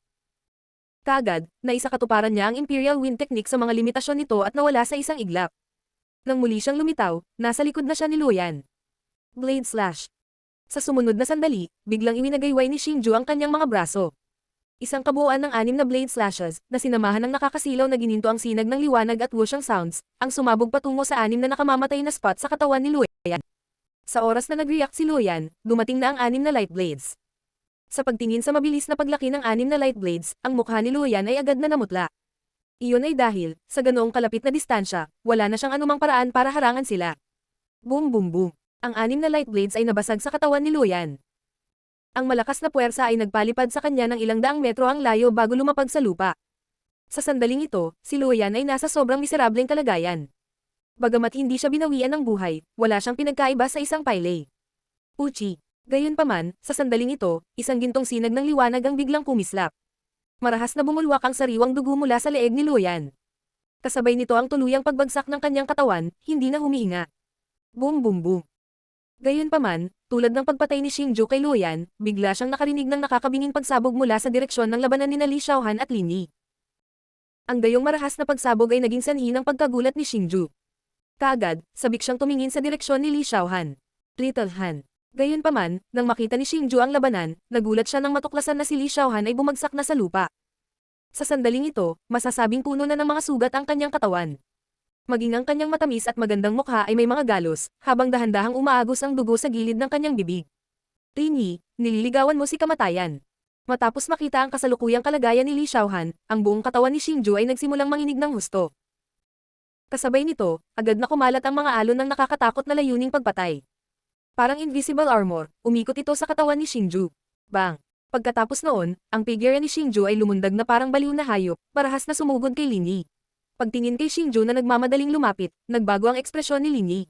Kaagad, naisakatuparan niya ang Imperial Wind Technique sa mga limitasyon nito at nawala sa isang iglap. Nang muli siyang lumitaw, nasa likod na siya ni Luoyan. Blade Slash. Sa sumunod na sandali, biglang iwinagayway ni Xingju ang kanyang mga braso. Isang kabuuan ng 6 na blade slashes, na sinamahan ng nakakasilaw na gininto ang sinag ng liwanag at whooshing sounds, ang sumabog patungo sa 6 na nakamamatay na spot sa katawan ni Luoyan. Sa oras na nag-react si Luoyan, dumating na ang 6 na light blades. Sa pagtingin sa mabilis na paglaki ng 6 na light blades, ang mukha ni Luoyan ay agad na namutla. Iyon ay dahil, sa ganoong kalapit na distansya, wala na siyang anumang paraan para harangan sila. Boom boom boom. Ang 6 na light blades ay nabasag sa katawan ni Luoyan. Ang malakas na puwersa ay nagpalipad sa kanya ng ilang daang metro ang layo bago lumapag sa lupa. Sa sandaling ito, si Luoyan ay nasa sobrang miserableng kalagayan. Bagamat hindi siya binawian ng buhay, wala siyang pinagkaiba sa isang paylay. Uchi. Gayunpaman, sa sandaling ito, isang gintong sinag ng liwanag ang biglang kumislap. Marahas na bumulwak ang sariwang dugo mula sa leeg ni Luoyan. Kasabay nito ang tuluyang pagbagsak ng kanyang katawan, hindi na humihinga. Boom boom boom. Gayunpaman, tulad ng pagpatay ni Xingju kay Luoyan, bigla siyang nakarinig ng nakakabinging pagsabog mula sa direksyon ng labanan ni Li Xiaohan at Ling Yi. Ang gayong marahas na pagsabog ay naging sanhi ng pagkagulat ni Xingju. Kaagad, sabik siyang tumingin sa direksyon ni Li Xiaohan. Little Han. Gayunpaman, nang makita ni Xingju ang labanan, nagulat siya nang matuklasan na si Li Xiaohan ay bumagsak na sa lupa. Sa sandaling ito, masasabing puno na ng mga sugat ang kanyang katawan. Maging ang kanyang matamis at magandang mukha ay may mga galos, habang dahan-dahang umaagos ang dugo sa gilid ng kanyang bibig. Ling Yi, nililigawan mo si kamatayan. Matapos makita ang kasalukuyang kalagayan ni Li Xiaohan, ang buong katawan ni Xingju ay nagsimulang manginig ng husto. Kasabay nito, agad na kumalat ang mga alon ng nakakatakot na layuning pagpatay. Parang invisible armor, umikot ito sa katawan ni Xingju. Bang! Pagkatapos noon, ang figure ni Xingju ay lumundag na parang baliw na hayop, parahas na sumugod kay Lin Yi. Pagtingin kay Xingju na nagmamadaling lumapit, nagbago ang ekspresyon ni Lin Yi.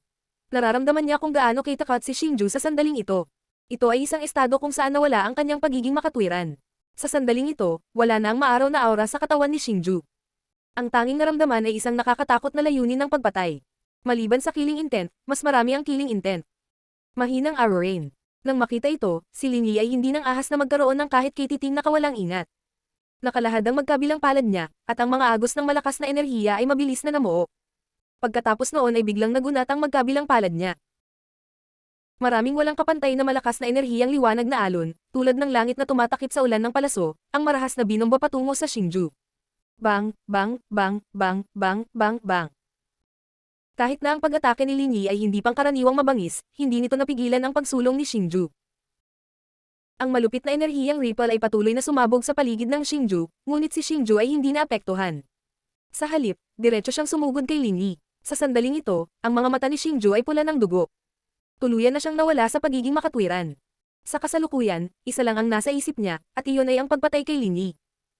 Nararamdaman niya kung gaano kay-takot si Xingju sa sandaling ito. Ito ay isang estado kung saan nawala ang kanyang pagiging makatwiran. Sa sandaling ito, wala na ang maaraw na aura sa katawan ni Xingju. Ang tanging naramdaman ay isang nakakatakot na layunin ng pagpatay. Maliban sa killing intent, mas marami ang killing intent. Mahinang arrow rain. Nang makita ito, si Lin Yi ay hindi nang ahas na magkaroon ng kahit kititing na kawalang ingat. Nakalahad ang magkabilang palad niya, at ang mga agos ng malakas na enerhiya ay mabilis na namuo. Pagkatapos noon ay biglang nagunat ang magkabilang palad niya. Maraming walang kapantay na malakas na enerhiyang liwanag na alon, tulad ng langit na tumatakip sa ulan ng palaso, ang marahas na binomba patungo sa Xingju. Bang, bang, bang, bang, bang, bang, bang. Kahit na ang pag-atake ni Lin Yi ay hindi pangkaraniwang mabangis, hindi nito napigilan ang pagsulong ni Xingju. Ang malupit na enerhiyang ripple ay patuloy na sumabog sa paligid ng Xingju, ngunit si Xingju ay hindi naapektuhan. Sa halip, diretso siyang sumugod kay Lin Yi. Sa sandaling ito, ang mga mata ni Xingju ay pula ng dugo. Tuluyan na siyang nawala sa pagiging makatwiran. Sa kasalukuyan, isa lang ang nasa isip niya, at iyon ay ang pagpatay kay Lin Yi.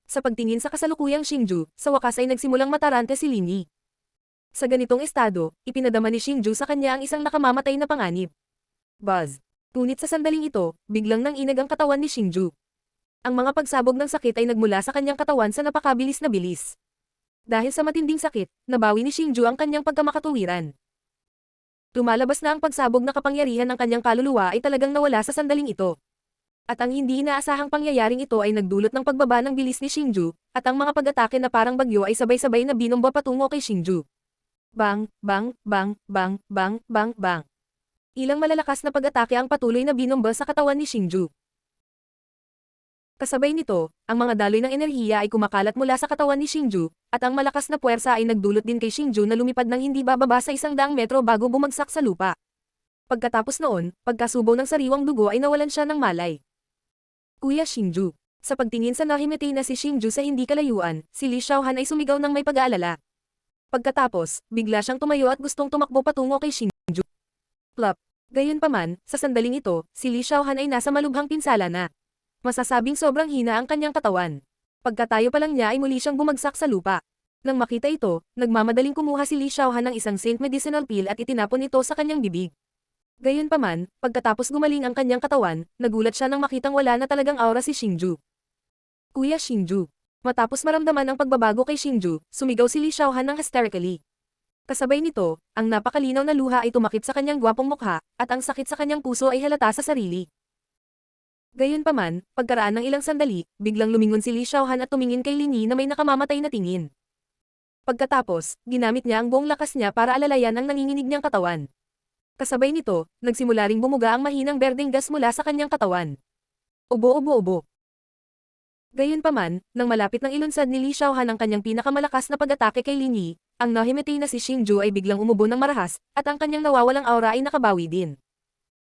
Sa pagtingin sa kasalukuyang Xingju, sa wakas ay nagsimulang matarante si Lin Yi. Sa ganitong estado, ipinadama ni Xingju sa kanya ang isang nakamamatay na panganib. Buzz. Ngunit sa sandaling ito, biglang nang inag ang katawan ni Xingju. Ang mga pagsabog ng sakit ay nagmula sa kanyang katawan sa napakabilis na bilis. Dahil sa matinding sakit, nabawi ni Xingju ang kanyang pagkamakatuwiran. Lumalabas na ang pagsabog na kapangyarihan ng kanyang kaluluwa ay talagang nawala sa sandaling ito. At ang hindi inaasahang pangyayaring ito ay nagdulot ng pagbaba ng bilis ni Xingju, at ang mga pag-atake na parang bagyo ay sabay-sabay na binomba patungo kay Xingju. Bang, bang, bang, bang, bang, bang, bang. Ilang malalakas na pag-atake ang patuloy na binomba sa katawan ni Xingju. Kasabay nito, ang mga daloy ng enerhiya ay kumakalat mula sa katawan ni Xingju, at ang malakas na puwersa ay nagdulot din kay Xingju na lumipad ng hindi bababa sa 100 metro bago bumagsak sa lupa. Pagkatapos noon, pagkasubo ng sariwang dugo ay nawalan siya ng malay. Kuya Xingju. Sa pagtingin sa nahimatay na si Xingju sa hindi kalayuan, si Li Xiaohan ay sumigaw ng may pag-aalala. Pagkatapos, bigla siyang tumayo at gustong tumakbo patungo kay Xingju. Plop. Gayunpaman, sa sandaling ito, si Li Xiaohan ay nasa malubhang pinsala na. Masasabing sobrang hina ang kanyang katawan. Pagkatayo pa lang niya ay muli siyang bumagsak sa lupa. Nang makita ito, nagmamadaling kumuha si Li Xiaohan ng isang Saint Medicinal Pill at itinapon ito sa kanyang bibig. Gayunpaman, pagkatapos gumaling ang kanyang katawan, nagulat siya nang makitang wala na talagang aura si Xingju. Kuya Xingju. Matapos maramdaman ang pagbabago kay Xingju, sumigaw si Li Xiaohan ng hysterically. Kasabay nito, ang napakalinaw na luha ay tumakip sa kanyang gwapong mukha, at ang sakit sa kanyang puso ay halata sa sarili. Gayunpaman, pagkaraan ng ilang sandali, biglang lumingon si Li Xiaohan at tumingin kay Lin Yi na may nakamamatay na tingin. Pagkatapos, ginamit niya ang buong lakas niya para alalayan ang nanginginig niyang katawan. Kasabay nito, nagsimula ring bumuga ang mahinang berdeng gas mula sa kanyang katawan. Ubo-ubo-ubo. Gayunpaman, nang malapit ng ilunsad ni Li Xiaohan ang kanyang pinakamalakas na pag-atake kay Lin Yi, ang nahimatay na si Xingju ay biglang umubo ng marahas, at ang kanyang nawawalang aura ay nakabawi din.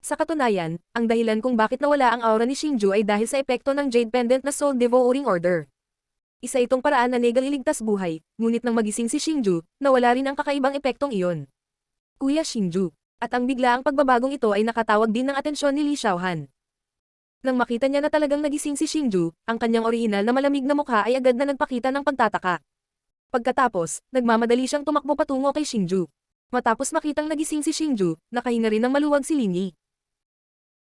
Sa katunayan, ang dahilan kung bakit nawala ang aura ni Xingju ay dahil sa epekto ng Jade Pendant na Soul Devouring Order. Isa itong paraan na legal iligtas buhay, ngunit nang magising si Xingju, nawala rin ang kakaibang epektong iyon. Kuya Xingju. At ang biglaang pagbabagong ito ay nakatawag din ng atensyon ni Li Xiaohan. Nang makita niya na talagang nagising si Xingju, ang kanyang orihinal na malamig na mukha ay agad na nagpakita ng pagtataka. Pagkatapos, nagmamadali siyang tumakbo patungo kay Xingju. Matapos makitang nagising si Xingju, nakahinga rin ng maluwag si Lin Yi.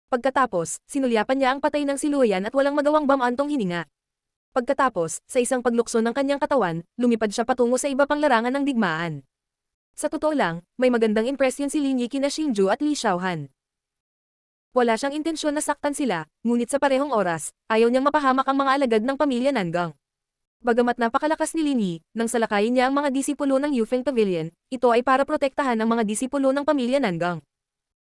Pagkatapos, sinulyapan niya ang patay ng siluyan at walang magawang bamantong hininga. Pagkatapos, sa isang paglukso ng kanyang katawan, lumipad siya patungo sa iba pang larangan ng digmaan. Sa totoo lang, may magandang impresyon si Lin Yi kina Xingju at Li Xiaohan. Wala siyang intensyon na saktan sila, ngunit sa parehong oras, ayaw niyang mapahamak ang mga alagad ng pamilya Nangang. Bagamat napakalakas ni Lin Yi, nang salakayin niya ang mga disipulo ng Yufeng Pavilion, ito ay para protektahan ang mga disipulo ng pamilya Nangang.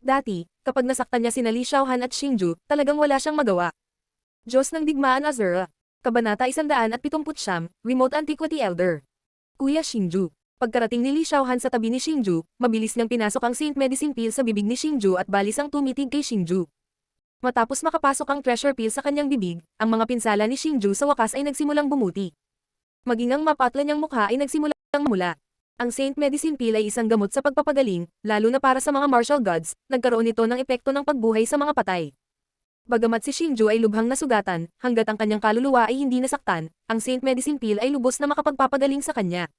Dati, kapag nasaktan niya sina Li Xiaohan at Xingju, talagang wala siyang magawa. Diyos ng Digmaan Azura. Kabanata 179, Remote Antiquity Elder. Kuya Xingju. Pagkarating ni Li Xiaohan sa tabi ni Xingju, mabilis niyang pinasok ang Saint Medicine Pill sa bibig ni Xingju at balisang tumitig kay Xingju. Matapos makapasok ang treasure pill sa kanyang bibig, ang mga pinsala ni Xingju sa wakas ay nagsimulang bumuti. Maging ang mapatla niyang mukha ay nagsimulang mamula. Ang Saint Medicine Pill ay isang gamot sa pagpapagaling, lalo na para sa mga martial gods, nagkaroon ito ng epekto ng pagbuhay sa mga patay. Bagamat si Shinju ay lubhang nasugatan, hanggat ang kanyang kaluluwa ay hindi nasaktan, ang Saint Medicine Pill ay lubos na makapagpapagaling sa kanya.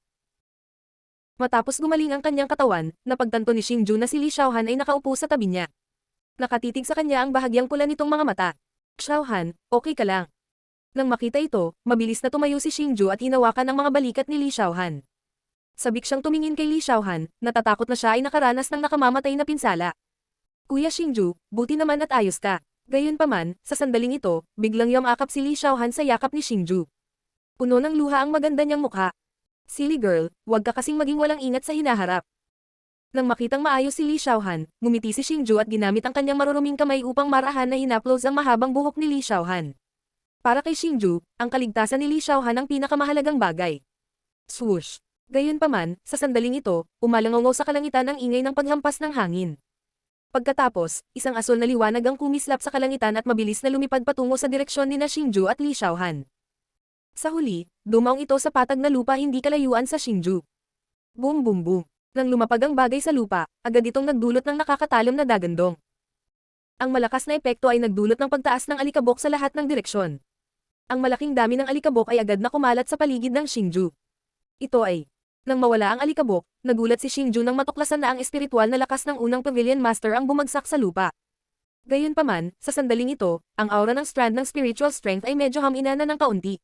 Matapos gumaling ang kanyang katawan, napagtanto ni Shinju na si Li Xiaohan ay nakaupo sa tabi niya. Nakatitig sa kanya ang bahagyang pula nitong mga mata. Xiaohan, okay ka lang. Nang makita ito, mabilis na tumayo si Shinju at hinawakan ang mga balikat ni Li Xiaohan. Sabik siyang tumingin kay Li Xiaohan, natatakot na siya ay nakaranas ng nakamamatay na pinsala. Kuya Shinju, buti naman at ayos ka. Gayunpaman, sa sandaling ito, biglang yumakap si Li Xiaohan sa yakap ni Shinju. Puno ng luha ang maganda niyang mukha. Silly girl, huwag ka kasing maging walang ingat sa hinaharap. Nang makitang maayos si Li Xiaohan, ngumiti si Shinju at ginamit ang kanyang maruruming kamay upang marahan na hinaplos ang mahabang buhok ni Li Xiaohan. Para kay Shinju, ang kaligtasan ni Li Xiaohan ang pinakamahalagang bagay. Swoosh! Gayunpaman, sa sandaling ito, umalangaw sa kalangitan ang ingay ng paghampas ng hangin. Pagkatapos, isang asul na liwanag ang kumislap sa kalangitan at mabilis na lumipad patungo sa direksyon ni na Shinju at Li Xiaohan. Sa huli, dumaong ito sa patag na lupa hindi kalayuan sa Shinju. Boom boom boom. Nang lumapag ang bagay sa lupa, agad itong nagdulot ng nakakatalom na dagandong. Ang malakas na epekto ay nagdulot ng pagtaas ng alikabok sa lahat ng direksyon. Ang malaking dami ng alikabok ay agad na kumalat sa paligid ng Shinju. Ito ay, nang mawala ang alikabok, nagulat si Shinju nang matuklasan na ang espiritual na lakas ng unang Pavilion Master ang bumagsak sa lupa. Gayunpaman, sa sandaling ito, ang aura ng strand ng spiritual strength ay medyo hamina na ng kaunti.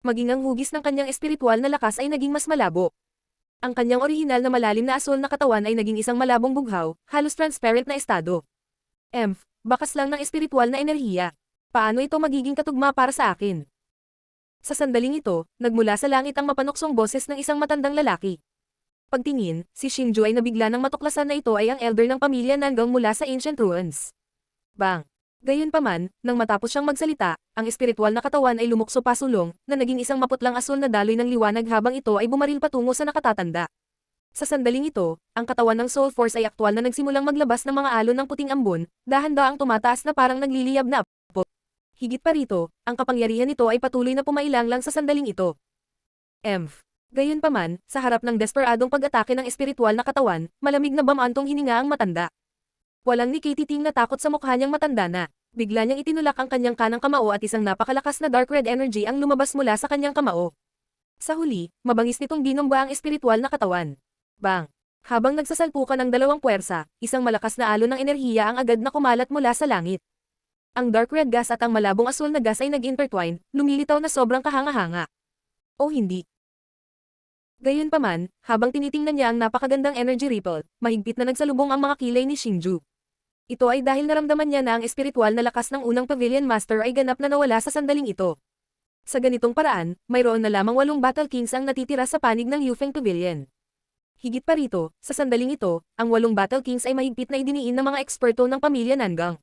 Maging ang hugis ng kanyang espiritual na lakas ay naging mas malabo. Ang kanyang orihinal na malalim na asul na katawan ay naging isang malabong bughaw, halos transparent na estado. Bakas lang ng espiritual na enerhiya. Paano ito magiging katugma para sa akin? Sa sandaling ito, nagmula sa langit ang mapanuksong boses ng isang matandang lalaki. Pagtingin, si Shinju ay nabigla nang matuklasan na ito ay ang elder ng pamilya Nangang mula sa ancient ruins. Bang! Gayunpaman, nang matapos siyang magsalita, ang espiritual na katawan ay lumukso pasulong, na naging isang maputlang asul na daloy ng liwanag habang ito ay bumaril patungo sa nakatatanda. Sa sandaling ito, ang katawan ng Soul Force ay aktwal na nagsimulang maglabas ng mga alon ng puting ambon, dahan-daang tumataas na parang nagliliyab na apo. Higit pa rito, ang kapangyarihan nito ay patuloy na pumailang lang sa sandaling ito. Gayunpaman, sa harap ng desperadong pag-atake ng espiritual na katawan, malamig na bamantong hininga ang matanda. Walang nikititing na takot sa mukha niyang matanda na. Bigla niyang itinulak ang kanyang kanang kamao at isang napakalakas na dark red energy ang lumabas mula sa kanyang kamao. Sa huli, mabangis nitong binomba ang espiritual na katawan. Bang! Habang nagsasalpukan ng dalawang puwersa, isang malakas na alon ng enerhiya ang agad na kumalat mula sa langit. Ang dark red gas at ang malabong asul na gas ay nag-intertwine, lumilitaw na sobrang kahanga-hanga. O hindi. Gayunpaman, habang tinitingnan niya ang napakagandang energy ripple, mahigpit na nagsalubong ang mga kilay ni Shinju. Ito ay dahil naramdaman niya na ang espiritual na lakas ng unang Pavilion Master ay ganap na nawala sa sandaling ito. Sa ganitong paraan, mayroon na lamang 8 Battle Kings ang natitira sa panig ng Yufeng Pavilion. Higit pa rito, sa sandaling ito, ang 8 Battle Kings ay mahigpit na idiniin ng mga eksperto ng pamilya Nangang.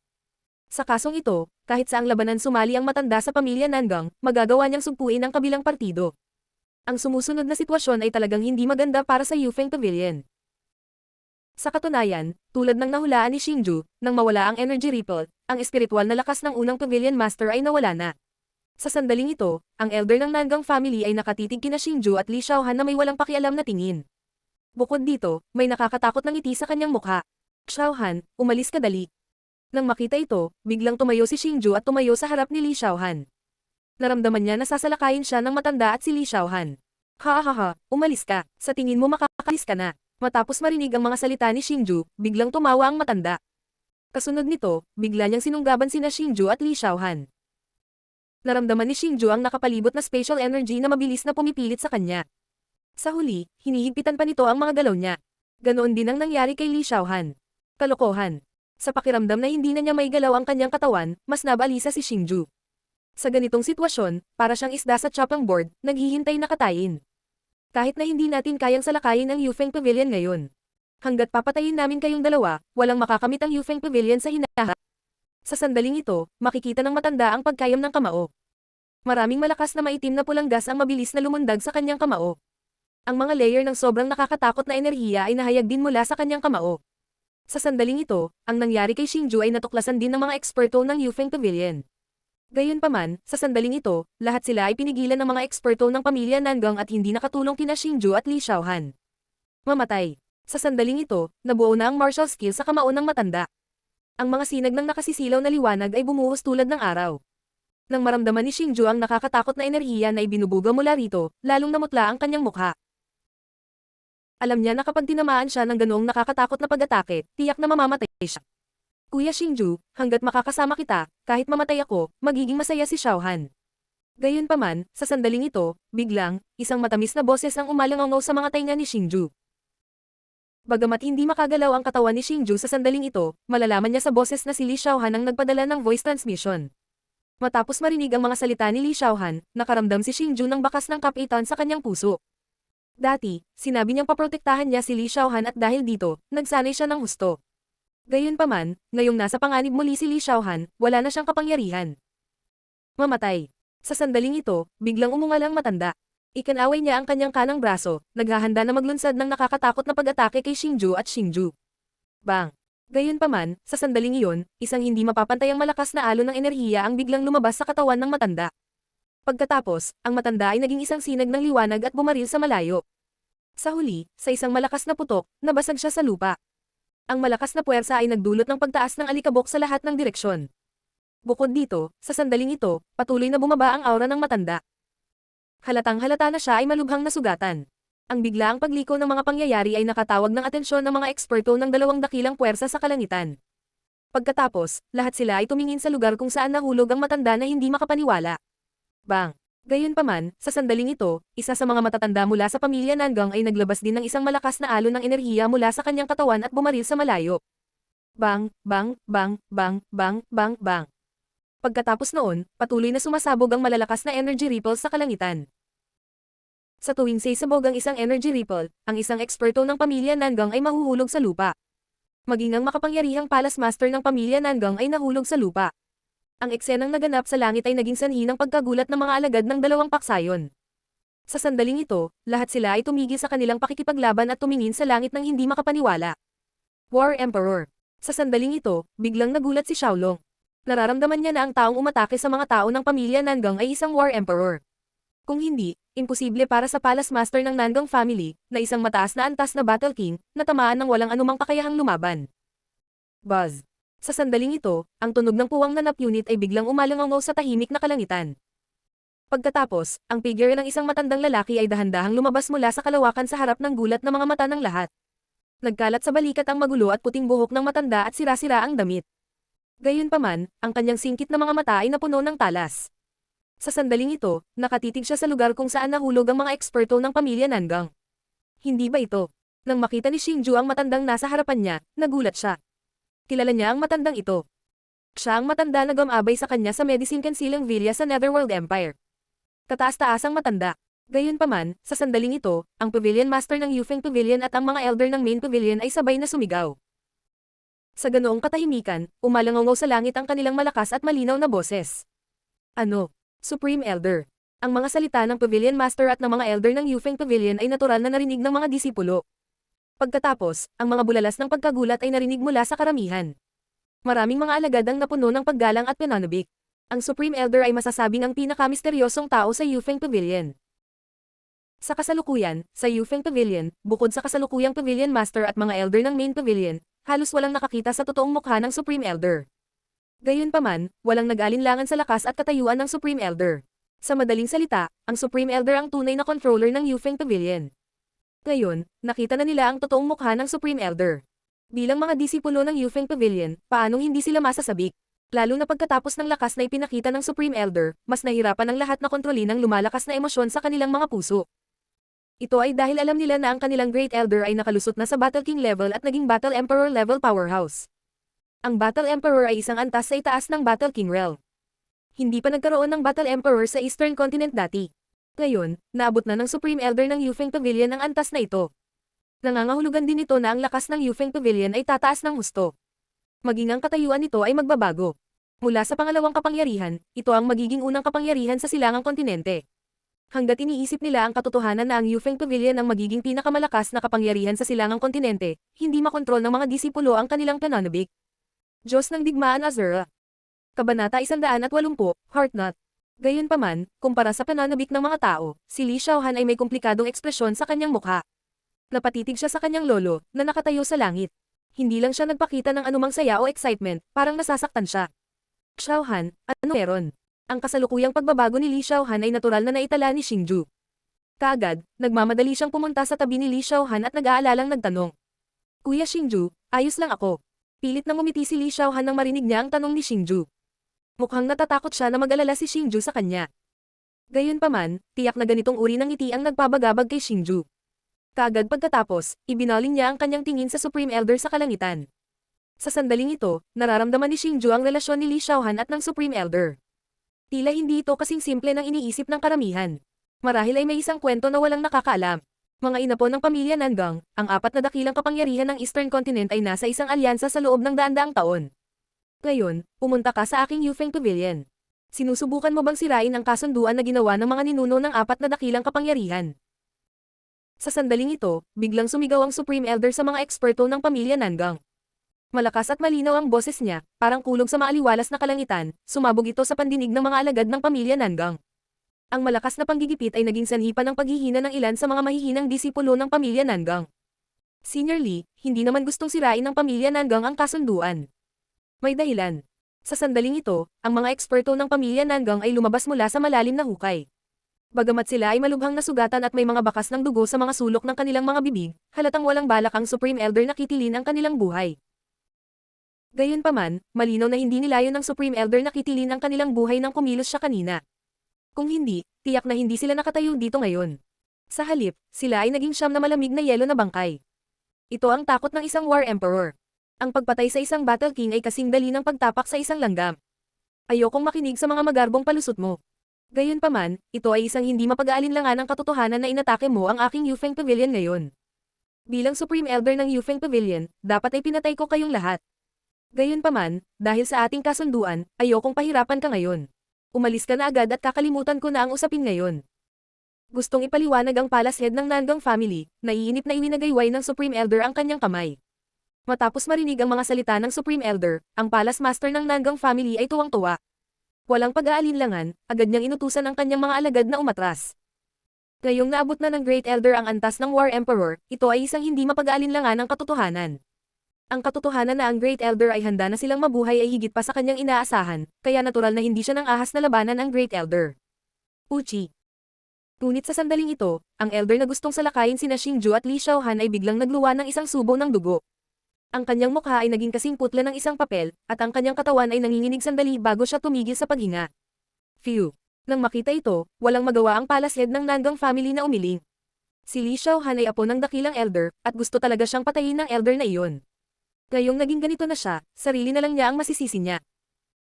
Sa kasong ito, kahit saang labanan sumali ang matanda sa pamilya Nangang, magagawa niyang sugpuin ang kabilang partido. Ang sumusunod na sitwasyon ay talagang hindi maganda para sa Yufeng Pavilion. Sa katunayan, tulad ng nahulaan ni Shinju, nang mawala ang energy ripple, ang espiritual na lakas ng unang Pavilion Master ay nawala na. Sa sandaling ito, ang elder ng Nangang family ay nakatitig kina Shinju at Li Xiaohan na may walang pakialam na tingin. Bukod dito, may nakakatakot na ngiti sa kanyang mukha. Xiaohan, umalis ka dali. Nang makita ito, biglang tumayo si Shinju at tumayo sa harap ni Li Xiaohan. Naramdaman niya na sasalakayin siya ng matanda at si Li Xiaohan. Ha, umalis ka, sa tingin mo makakalis ka na. Matapos marinig ang mga salita ni Shinju, biglang tumawa ang matanda. Kasunod nito, bigla niyang sinunggaban sina Shinju at Li Xiaohan. Naramdaman ni Shinju ang nakapalibot na spatial energy na mabilis na pumipilit sa kanya. Sa huli, hinihigpitan pa nito ang mga galaw niya. Ganoon din ang nangyari kay Li Xiaohan. Kalokohan. Sa pakiramdam na hindi na niya maigalaw ang kanyang katawan, mas nabalisa si Shinju. Sa ganitong sitwasyon, para siyang isda sa chopping board, naghihintay na katayin. Kahit na hindi natin kayang salakayin ang Yufeng Pavilion ngayon. Hanggat papatayin namin kayong dalawa, walang makakamit ang Yufeng Pavilion sa hinaharap. Sa sandaling ito, makikita ng matanda ang pagkayam ng kamao. Maraming malakas na maitim na pulang gas ang mabilis na lumundag sa kanyang kamao. Ang mga layer ng sobrang nakakatakot na enerhiya ay nahayag din mula sa kanyang kamao. Sa sandaling ito, ang nangyari kay Shinju ay natuklasan din ng mga eksperto ng Yufeng Pavilion. Gayunpaman, sa sandaling ito, lahat sila ay pinigilan ng mga eksperto ng pamilya Nangang at hindi nakatulong kina Shinju at Li Xiaohan. Mamatay. Sa sandaling ito, nabuo na ang martial skill sa kamao ng matanda. Ang mga sinag ng nakasisilaw na liwanag ay bumuhos tulad ng araw. Nang maramdaman ni Xingju ang nakakatakot na enerhiya na ibinubuga mula rito, lalong namutla ang kanyang mukha. Alam niya na kapag tinamaan siya ng ganoong nakakatakot na pag-atake, tiyak na mamamatay siya. Kuya Xingju, hanggat makakasama kita, kahit mamatay ako, magiging masaya si Xiaohan. Gayunpaman, sa sandaling ito, biglang, isang matamis na boses ang umalangaw sa mga tainga ni Xingju. Bagamat hindi makagalaw ang katawan ni Xingju sa sandaling ito, malalaman niya sa boses na si Li Xiaohan ang nagpadala ng voice transmission. Matapos marinig ang mga salita ni Li Xiaohan, nakaramdam si Xingju ng bakas ng kapitan sa kanyang puso. Dati, sinabi niyang paprotektahan niya si Li Xiaohan at dahil dito, nagsanay siya ng husto. Gayunpaman, ngayong nasa panganib muli si Li Xiaohan, wala na siyang kapangyarihan. Mamatay. Sa sandaling ito, biglang umungal ang matanda. Ikinaway niya ang kanyang kanang braso, naghahanda na maglunsad ng nakakatakot na pag-atake kay Xingju at Xingju. Bang! Gayunpaman, sa sandaling iyon, isang hindi mapapantayang malakas na alon ng enerhiya ang biglang lumabas sa katawan ng matanda. Pagkatapos, ang matanda ay naging isang sinag ng liwanag at bumaril sa malayo. Sa huli, sa isang malakas na putok, nabasag siya sa lupa. Ang malakas na puwersa ay nagdulot ng pagtaas ng alikabok sa lahat ng direksyon. Bukod dito, sa sandaling ito, patuloy na bumaba ang aura ng matanda. Halatang-halata na siya ay malubhang nasugatan. Ang biglaang pagliko ng mga pangyayari ay nakatawag ng atensyon ng mga eksperto ng dalawang dakilang puwersa sa kalangitan. Pagkatapos, lahat sila ay tumingin sa lugar kung saan nahulog ang matanda na hindi makapaniwala. Bang! Gayunpaman, sa sandaling ito, isa sa mga matatanda mula sa pamilya Nangang ay naglabas din ng isang malakas na alon ng enerhiya mula sa kanyang katawan at bumaril sa malayo. Bang! Bang! Bang! Bang! Bang! Bang! Bang! Pagkatapos noon, patuloy na sumasabog ang malalakas na energy ripple sa kalangitan. Sa tuwing sasabog ang isang energy ripple, ang isang eksperto ng pamilya Nangang ay mahuhulog sa lupa. Maging ang makapangyarihang palace master ng pamilya Nangang ay nahulog sa lupa. Ang eksenang naganap sa langit ay naging sanhi ng pagkagulat ng mga alagad ng dalawang paksayon. Sa sandaling ito, lahat sila ay tumigil sa kanilang pakikipaglaban at tumingin sa langit ng hindi makapaniwala. War Emperor. Sa sandaling ito, biglang nagulat si Xiaolong. Nararamdaman niya na ang taong umatake sa mga tao ng pamilya Nangang ay isang War Emperor. Kung hindi, imposible para sa Palace Master ng Nangang family, na isang mataas na antas na Battle King, na tamaan ng walang anumang kakayahang lumaban. Buzz. Sa sandaling ito, ang tunog ng puwang na nap unit ay biglang umalangaw sa tahimik na kalangitan. Pagkatapos, ang figure ng isang matandang lalaki ay dahan-dahang lumabas mula sa kalawakan sa harap ng gulat ng mga mata ng lahat. Nagkalat sa balikat ang magulo at puting buhok ng matanda at sira-sira ang damit. Gayunpaman, ang kanyang singkit na mga mata ay napuno ng talas. Sa sandaling ito, nakatitig siya sa lugar kung saan nahulog ang mga eksperto ng pamilya Nangang. Hindi ba ito? Nang makita ni Xingju ang matandang nasa harapan niya, nagulat siya. Kilala niya ang matandang ito. Siya ang matanda na gumabay sa kanya sa Medicine Concealing Villa sa Netherworld Empire. Kataas-taasang matanda. Gayunpaman, sa sandaling ito, ang Pavilion Master ng Yufeng Pavilion at ang mga Elder ng Main Pavilion ay sabay na sumigaw. Sa ganoong katahimikan, umalangaw sa langit ang kanilang malakas at malinaw na boses. Ano? Supreme Elder. Ang mga salita ng Pavilion Master at ng mga Elder ng Yufeng Pavilion ay natural na narinig ng mga disipulo. Pagkatapos, ang mga bulalas ng pagkagulat ay narinig mula sa karamihan. Maraming mga alagad ang napuno ng paggalang at pananabik. Ang Supreme Elder ay masasabing ang pinakamisteryosong tao sa Yufeng Pavilion. Sa kasalukuyan, sa Yufeng Pavilion, bukod sa kasalukuyang Pavilion Master at mga Elder ng Main Pavilion, halos walang nakakita sa totoong mukha ng Supreme Elder. Gayunpaman, walang nag-alinlangan sa lakas at katayuan ng Supreme Elder. Sa madaling salita, ang Supreme Elder ang tunay na controller ng Yufeng Pavilion. Ngayon, nakita na nila ang totoong mukha ng Supreme Elder. Bilang mga disipulo ng Yufeng Pavilion, paanong hindi sila masasabik? Lalo na pagkatapos ng lakas na ipinakita ng Supreme Elder, mas nahirapan ang lahat na kontrolin ang lumalakas na emosyon sa kanilang mga puso. Ito ay dahil alam nila na ang kanilang Great Elder ay nakalusot na sa Battle King level at naging Battle Emperor level powerhouse. Ang Battle Emperor ay isang antas sa itaas ng Battle King realm. Hindi pa nagkaroon ng Battle Emperor sa Eastern Continent dati. Ngayon, naabot na ng Supreme Elder ng Yufeng Pavilion ang antas na ito. Nangangahulugan din ito na ang lakas ng Yufeng Pavilion ay tataas ng husto. Maging ang katayuan nito ay magbabago. Mula sa pangalawang kapangyarihan, ito ang magiging unang kapangyarihan sa silangang kontinente. Hanggat iniisip nila ang katotohanan na ang Yufeng Pavilion ang magiging pinakamalakas na kapangyarihan sa silangang kontinente, hindi makontrol ng mga disipulo ang kanilang pananabik. Diyos ng Digmaan Azura. Kabanata 180, Heartnut. Gayunpaman, kumpara sa pananabik ng mga tao, si Li Xiaohan ay may komplikadong ekspresyon sa kanyang mukha. Napatitig siya sa kanyang lolo, na nakatayo sa langit. Hindi lang siya nagpakita ng anumang saya o excitement, parang nasasaktan siya. Xiaohan, ano meron? Ang kasalukuyang pagbabago ni Li Xiaohan ay natural na naitala ni Xingju. Kaagad, nagmamadali siyang pumunta sa tabi ni Li Xiaohan at nag-aalalang nagtanong. Kuya Xingju, ayos lang ako. Pilit na ngumiti si Li Xiaohan nang marinig niya ang tanong ni Xingju. Mukhang natatakot siya na mag-alala si Xingju sa kanya. Gayunpaman, tiyak na ganitong uri ng ngiti ang nagpabagabag kay Xingju. Kaagad pagkatapos, ibinaling niya ang kanyang tingin sa Supreme Elder sa kalangitan. Sa sandaling ito, nararamdaman ni Xingju ang relasyon ni Li Xiaohan at ng Supreme Elder. Tila hindi ito kasing simple ng iniisip ng karamihan. Marahil ay may isang kwento na walang nakakaalam. Mga inapo ng pamilya Nangang, ang 4 na dakilang kapangyarihan ng Eastern Continent ay nasa isang alyansa sa loob ng daan-daang taon. Ngayon, pumunta ka sa aking Yufeng Pavilion. Sinusubukan mo bang sirain ang kasunduan na ginawa ng mga ninuno ng 4 na dakilang kapangyarihan? Sa sandaling ito, biglang sumigaw ang Supreme Elder sa mga eksperto ng pamilya Nangang. Malakas at malinaw ang boses niya, parang kulog sa maaliwalas na kalangitan, sumabog ito sa pandinig ng mga alagad ng pamilya Nangang. Ang malakas na panggigipit ay naging sanhi pa ng paghihina ng ilan sa mga mahihinang disipulo ng pamilya Nangang. Senior Lee, hindi naman gustong sirain ng pamilya Nangang ang kasunduan. May dahilan. Sa sandaling ito, ang mga eksperto ng pamilya Nangang ay lumabas mula sa malalim na hukay. Bagamat sila ay malubhang nasugatan at may mga bakas ng dugo sa mga sulok ng kanilang mga bibig, halatang walang balak ang Supreme Elder na kitilin ang kanilang buhay. Gayunpaman, malinaw na hindi nilayon ng Supreme Elder na kitilin ang kanilang buhay nang kumilos siya kanina. Kung hindi, tiyak na hindi sila nakatayo dito ngayon. Sa halip, sila ay naging siyam na malamig na yelo na bangkay. Ito ang takot ng isang War Emperor. Ang pagpatay sa isang Battle King ay kasing dali ng pagtapak sa isang langgam. Ayokong makinig sa mga magarbong palusot mo. Gayunpaman, ito ay isang hindi mapag-aalinlangan ng katotohanan na inatake mo ang aking Yufeng Pavilion ngayon. Bilang Supreme Elder ng Yufeng Pavilion, dapat ay pinatay ko kayong lahat. Gayunpaman, dahil sa ating kasunduan, ayokong pahirapan ka ngayon. Umalis ka na agad at kakalimutan ko na ang usapin ngayon. Gustong ipaliwanag ang palace head ng Nangang family, naiinip na iwinagayway ng Supreme Elder ang kanyang kamay. Matapos marinig ang mga salita ng Supreme Elder, ang palace master ng Nangang family ay tuwang-tuwa. Walang pag-aalinlangan, agad niyang inutusan ang kanyang mga alagad na umatras. Ngayong naabot na ng Great Elder ang antas ng War Emperor, ito ay isang hindi mapag-aalinlangan ng katotohanan. Ang katotohanan na ang Great Elder ay handa na silang mabuhay ay higit pa sa kanyang inaasahan, kaya natural na hindi siya nang ahas na labanan ang Great Elder. Uchi. Ngunit sa sandaling ito, ang Elder na gustong salakayin sina Xingju at Li Xiaohan ay biglang nagluwa ng isang subo ng dugo. Ang kanyang mukha ay naging kasing putla ng isang papel, at ang kanyang katawan ay nanginginig sandali bago siya tumigil sa paghinga. Phew. Nang makita ito, walang magawa ang palace head ng Nangang family na umiling. Si Li Xiaohan ay apo ng dakilang Elder, at gusto talaga siyang patayin ng Elder na iyon. Ngayong naging ganito na siya, sarili na lang niya ang masisisi niya.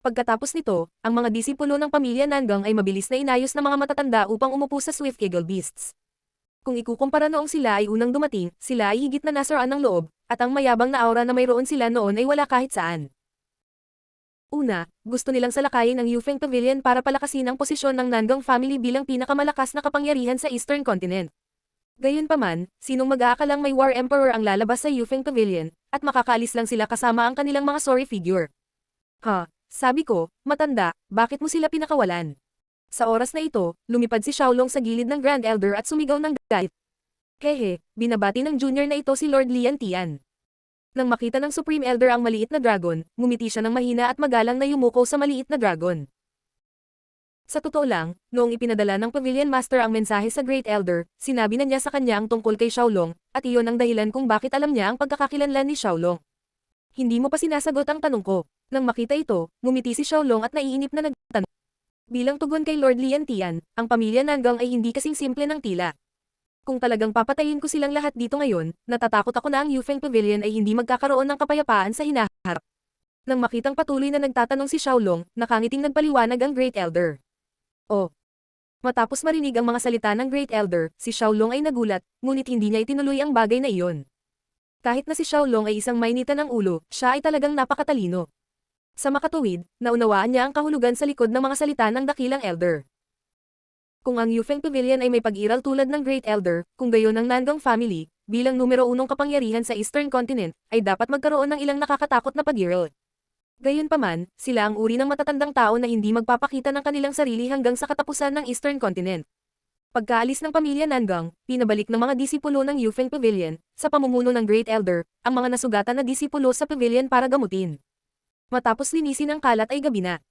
Pagkatapos nito, ang mga disipulo ng pamilya Nangang ay mabilis na inayos ng mga matatanda upang umupo sa Swift Eagle Beasts. Kung ikukumpara noong sila ay unang dumating, sila ay higit na nasaraan ng loob, at ang mayabang na aura na mayroon sila noon ay wala kahit saan. Una, gusto nilang salakayin ang Yufeng Pavilion para palakasin ang posisyon ng Nangang family bilang pinakamalakas na kapangyarihan sa Eastern Continent. Gayunpaman, sinong mag-aakalang may War Emperor ang lalabas sa Yufeng Pavilion, at makakaalis lang sila kasama ang kanilang mga sorry figure. Sabi ko, matanda, bakit mo sila pinakawalan? Sa oras na ito, lumipad si Xiaolong sa gilid ng Grand Elder at sumigaw ng galit. Hehe, binabati ng junior na ito si Lord Lian Tian. Nang makita ng Supreme Elder ang maliit na dragon, ngumiti siya ng mahina at magalang na yumuko sa maliit na dragon. Sa totoo lang, noong ipinadala ng Pavilion Master ang mensahe sa Great Elder, sinabi na niya sa kanya ang tungkol kay Xiaolong, at iyon ang dahilan kung bakit alam niya ang pagkakakilanlan ni Xiaolong. Hindi mo pa sinasagot ang tanong ko. Nang makita ito, ngumiti si Xiaolong at naiinip na nagtanong. Bilang tugon kay Lord Lian Tian, ang pamilya Nangang ay hindi kasing simple ng tila. Kung talagang papatayin ko silang lahat dito ngayon, natatakot ako na ang Yufeng Pavilion ay hindi magkakaroon ng kapayapaan sa hinaharap. Nang makitang patuloy na nagtatanong si Xiaolong, nakangiting nagpaliwanag ang Great Elder. Matapos marinig ang mga salita ng Great Elder, si Xiaolong ay nagulat, ngunit hindi niya itinuloy ang bagay na iyon. Kahit na si Xiaolong ay isang mainitan ng ulo, siya ay talagang napakatalino. Sa makatuwid, naunawaan niya ang kahulugan sa likod ng mga salita ng dakilang Elder. Kung ang Yufeng Pavilion ay may pag-iral tulad ng Great Elder, kung gayon ang Nangang family, bilang numero 1 kapangyarihan sa Eastern Continent, ay dapat magkaroon ng ilang nakakatakot na pag-iral. Gayunpaman, sila ang uri ng matatandang tao na hindi magpapakita ng kanilang sarili hanggang sa katapusan ng Eastern Continent. Pagkaalis ng pamilya Nangang, pinabalik ng mga disipulo ng Yufeng Pavilion, sa pamumuno ng Great Elder, ang mga nasugatan na disipulo sa pavilion para gamutin. Matapos linisin ang kalat ay gabi na.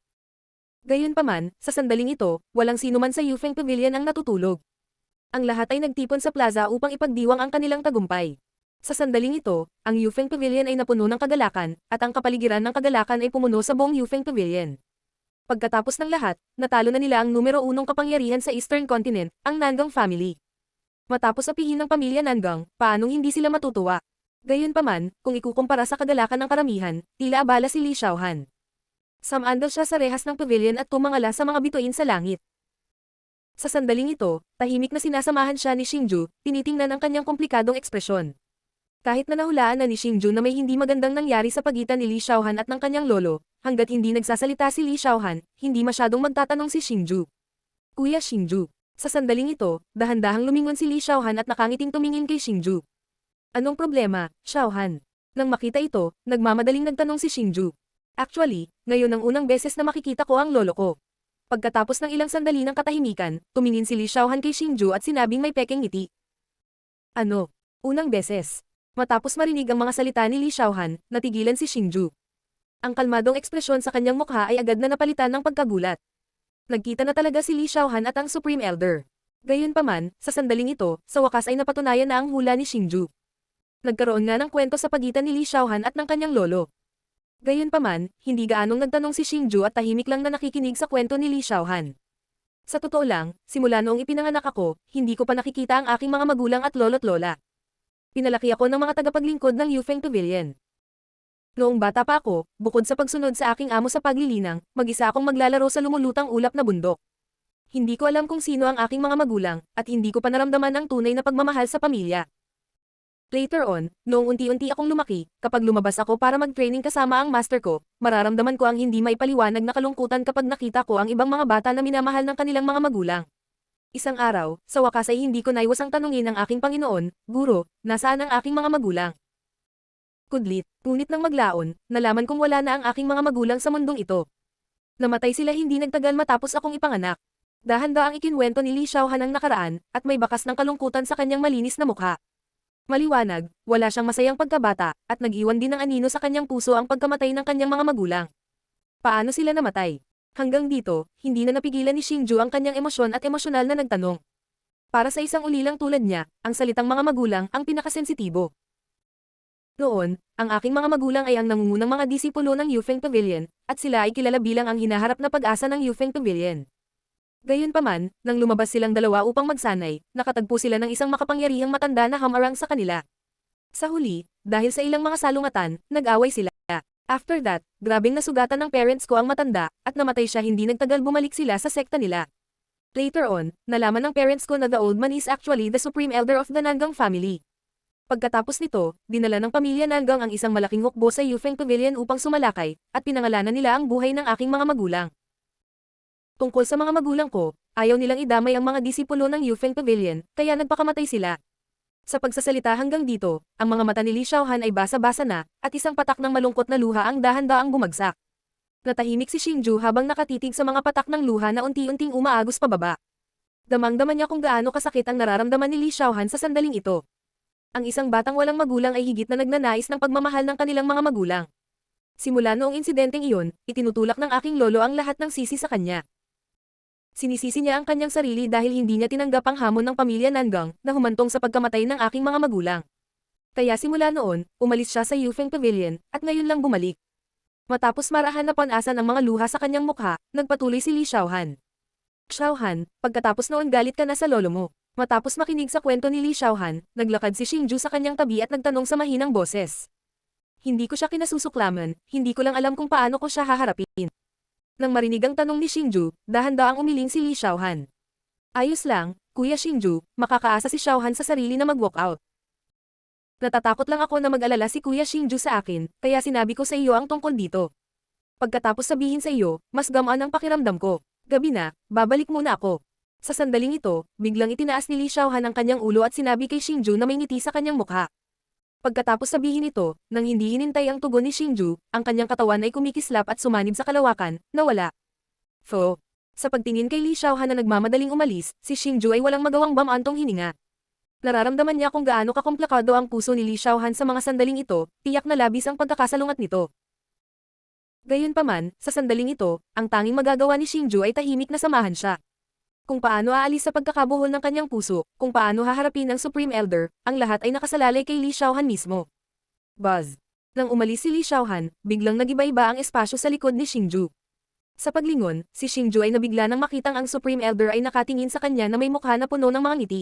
Gayunpaman, sa sandaling ito, walang sinuman sa Yufeng Pavilion ang natutulog. Ang lahat ay nagtipon sa plaza upang ipagdiwang ang kanilang tagumpay. Sa sandaling ito, ang Yufeng Pavilion ay napuno ng kagalakan, at ang kapaligiran ng kagalakan ay pumuno sa buong Yufeng Pavilion. Pagkatapos ng lahat, natalo na nila ang numero 1 kapangyarihan sa Eastern Continent, ang Nangang family. Matapos apihin ng pamilya Nangang, paanong hindi sila matutuwa? Gayunpaman, kung ikukumpara sa kagalakan ng karamihan, tila abala si Li Xiaohan. Samandal siya sa rehas ng pavilion at tumangala sa mga bituin sa langit. Sa sandaling ito, tahimik na sinasamahan siya ni Xingju, tinitingnan ang kanyang komplikadong ekspresyon. Kahit na nahulaan na ni Xingju na may hindi magandang nangyari sa pagitan ni Li Xiaohan at ng kanyang lolo, hanggat hindi nagsasalita si Li Xiaohan, hindi masyadong magtatanong si Xingju. Kuya Xingju. Sa sandaling ito, dahan-dahang lumingon si Li Xiaohan at nakangiting tumingin kay Xingju. Anong problema, Xiaohan? Nang makita ito, nagmamadaling nagtanong si Xingju. Actually, ngayon ang unang beses na makikita ko ang lolo ko. Pagkatapos ng ilang sandali ng katahimikan, tumingin si Li Xiaohan kay Xingju at sinabing may pekeng ngiti. Ano? Unang beses. Matapos marinig ang mga salita ni Li Xiaohan, natigilan si Xingju. Ang kalmadong ekspresyon sa kanyang mukha ay agad na napalitan ng pagkagulat. Nagkita na talaga si Li Xiaohan at ang Supreme Elder. Gayunpaman, sa sandaling ito, sa wakas ay napatunayan na ang hula ni Xingju. Nagkaroon nga ng kwento sa pagitan ni Li Xiaohan at ng kanyang lolo. Gayunpaman, hindi gaanong nagtanong si Xingju at tahimik lang na nakikinig sa kwento ni Li Xiaohan. Sa totoo lang, simula noong ipinanganak ako, hindi ko pa nakikita ang aking mga magulang at lolo't lola. Pinalaki ako ng mga tagapaglingkod ng Yufeng Pavilion. Noong bata pa ako, bukod sa pagsunod sa aking amo sa paglilinang, mag-isa akong maglalaro sa lumulutang ulap na bundok. Hindi ko alam kung sino ang aking mga magulang, at hindi ko pa naramdaman ang tunay na pagmamahal sa pamilya. Later on, noong unti-unti akong lumaki, kapag lumabas ako para mag-training kasama ang master ko, mararamdaman ko ang hindi maipaliwanag na kalungkutan kapag nakita ko ang ibang mga bata na minamahal ng kanilang mga magulang. Isang araw, sa wakas ay hindi ko naiwasang tanungin ang aking Panginoon, Guro, nasaan ang aking mga magulang? Kudlit, ngunit nang maglaon, nalaman kong wala na ang aking mga magulang sa mundong ito. Namatay sila hindi nagtagal matapos akong ipanganak. Dahan-daang ikinwento ni Li Xiaohan ang nakaraan, at may bakas ng kalungkutan sa kanyang malinis na mukha. Maliwanag, wala siyang masayang pagkabata, at nag-iwan din ng anino sa kanyang puso ang pagkamatay ng kanyang mga magulang. Paano sila namatay? Hanggang dito, hindi na napigilan ni Xingju ang kanyang emosyon at emosyonal na nagtanong. Para sa isang ulilang tulad niya, ang salitang mga magulang ang pinakasensitibo. Noon, ang aking mga magulang ay ang nangungunang mga disipulo ng Yufeng Pavilion, at sila ay kilala bilang ang hinaharap na pag-asa ng Yufeng Pavilion. Gayunpaman, nang lumabas silang dalawa upang magsanay, nakatagpo sila ng isang makapangyarihang matanda na hamarang sa kanila. Sa huli, dahil sa ilang mga salungatan, nag-away sila. After that, grabing nasugatan ng parents ko ang matanda, at namatay siya hindi nagtagal bumalik sila sa sekta nila. Later on, nalaman ng parents ko na the old man is actually the supreme elder of the Nangang family. Pagkatapos nito, dinala ng pamilya Nangang ang isang malaking hukbo sa Yufeng Pavilion upang sumalakay, at pinangalanan nila ang buhay ng aking mga magulang. Tungkol sa mga magulang ko, ayaw nilang idamay ang mga disipulo ng Yufeng Pavilion, kaya nagpakamatay sila. Sa pagsasalita hanggang dito, ang mga mata ni Li Xiaohan ay basa-basa na, at isang patak ng malungkot na luha ang dahan-daang bumagsak. Natahimik si Xingju habang nakatitig sa mga patak ng luha na unti-unting umaagos pababa. Damang-dama niya kung gaano kasakit ang nararamdaman ni Li Xiaohan sa sandaling ito. Ang isang batang walang magulang ay higit na nagnanais ng pagmamahal ng kanilang mga magulang. Simula noong insidenteng iyon, itinutulak ng aking lolo ang lahat ng sisi sa kanya. Sinisisi niya ang kanyang sarili dahil hindi niya tinanggap ang hamon ng pamilya Nangang na humantong sa pagkamatay ng aking mga magulang. Kaya simula noon, umalis siya sa Yufeng Pavilion, at ngayon lang bumalik. Matapos marahan na panasan ang mga luha sa kanyang mukha, nagpatuloy si Li Xiaohan. Xiaohan, pagkatapos noon galit ka na sa lolo mo. Matapos makinig sa kwento ni Li Xiaohan, naglakad si Xingju sa kanyang tabi at nagtanong sa mahinang boses. Hindi ko siya kinasusuklaman, hindi ko lang alam kung paano ko siya haharapin. Nang marinig ang tanong ni Xingju, dahan-daang umiling si Li Xiaohan. Ayos lang, Kuya Xingju, makakaasa si Xiaohan sa sarili na mag-walk out. Natatakot lang ako na mag-alala si Kuya Xingju sa akin, kaya sinabi ko sa iyo ang tungkol dito. Pagkatapos sabihin sa iyo, mas gamaan ang pakiramdam ko. Gabi na, babalik muna ako. Sa sandaling ito, biglang itinaas ni Li Xiaohan ang kanyang ulo at sinabi kay Xingju na may ngiti sa kanyang mukha. Pagkatapos sabihin ito, nang hindi hinintay ang tugon ni Xingju, ang kanyang katawan ay kumikislap at sumanib sa kalawakan, nawala. Fo. Sa pagtingin kay Li Xiaohan na nagmamadaling umalis, si Xingju ay walang magawang bamantong hininga. Nararamdaman niya kung gaano kakomplikado ang puso ni Li Xiaohan sa mga sandaling ito, tiyak na labis ang pagkakasalungat nito. Gayunpaman, sa sandaling ito, ang tanging magagawa ni Xingju ay tahimik na samahan siya. Kung paano aalis sa pagkakabuhol ng kanyang puso, kung paano haharapin ang Supreme Elder, ang lahat ay nakasalalay kay Li Xiaohan mismo. Buzz. Nang umalis si Li Xiaohan, biglang nagiba-iba ang espasyo sa likod ni Xingju. Sa paglingon, si Xingju ay nabigla nang makitang ang Supreme Elder ay nakatingin sa kanya na may mukha na puno ng mga ngiti.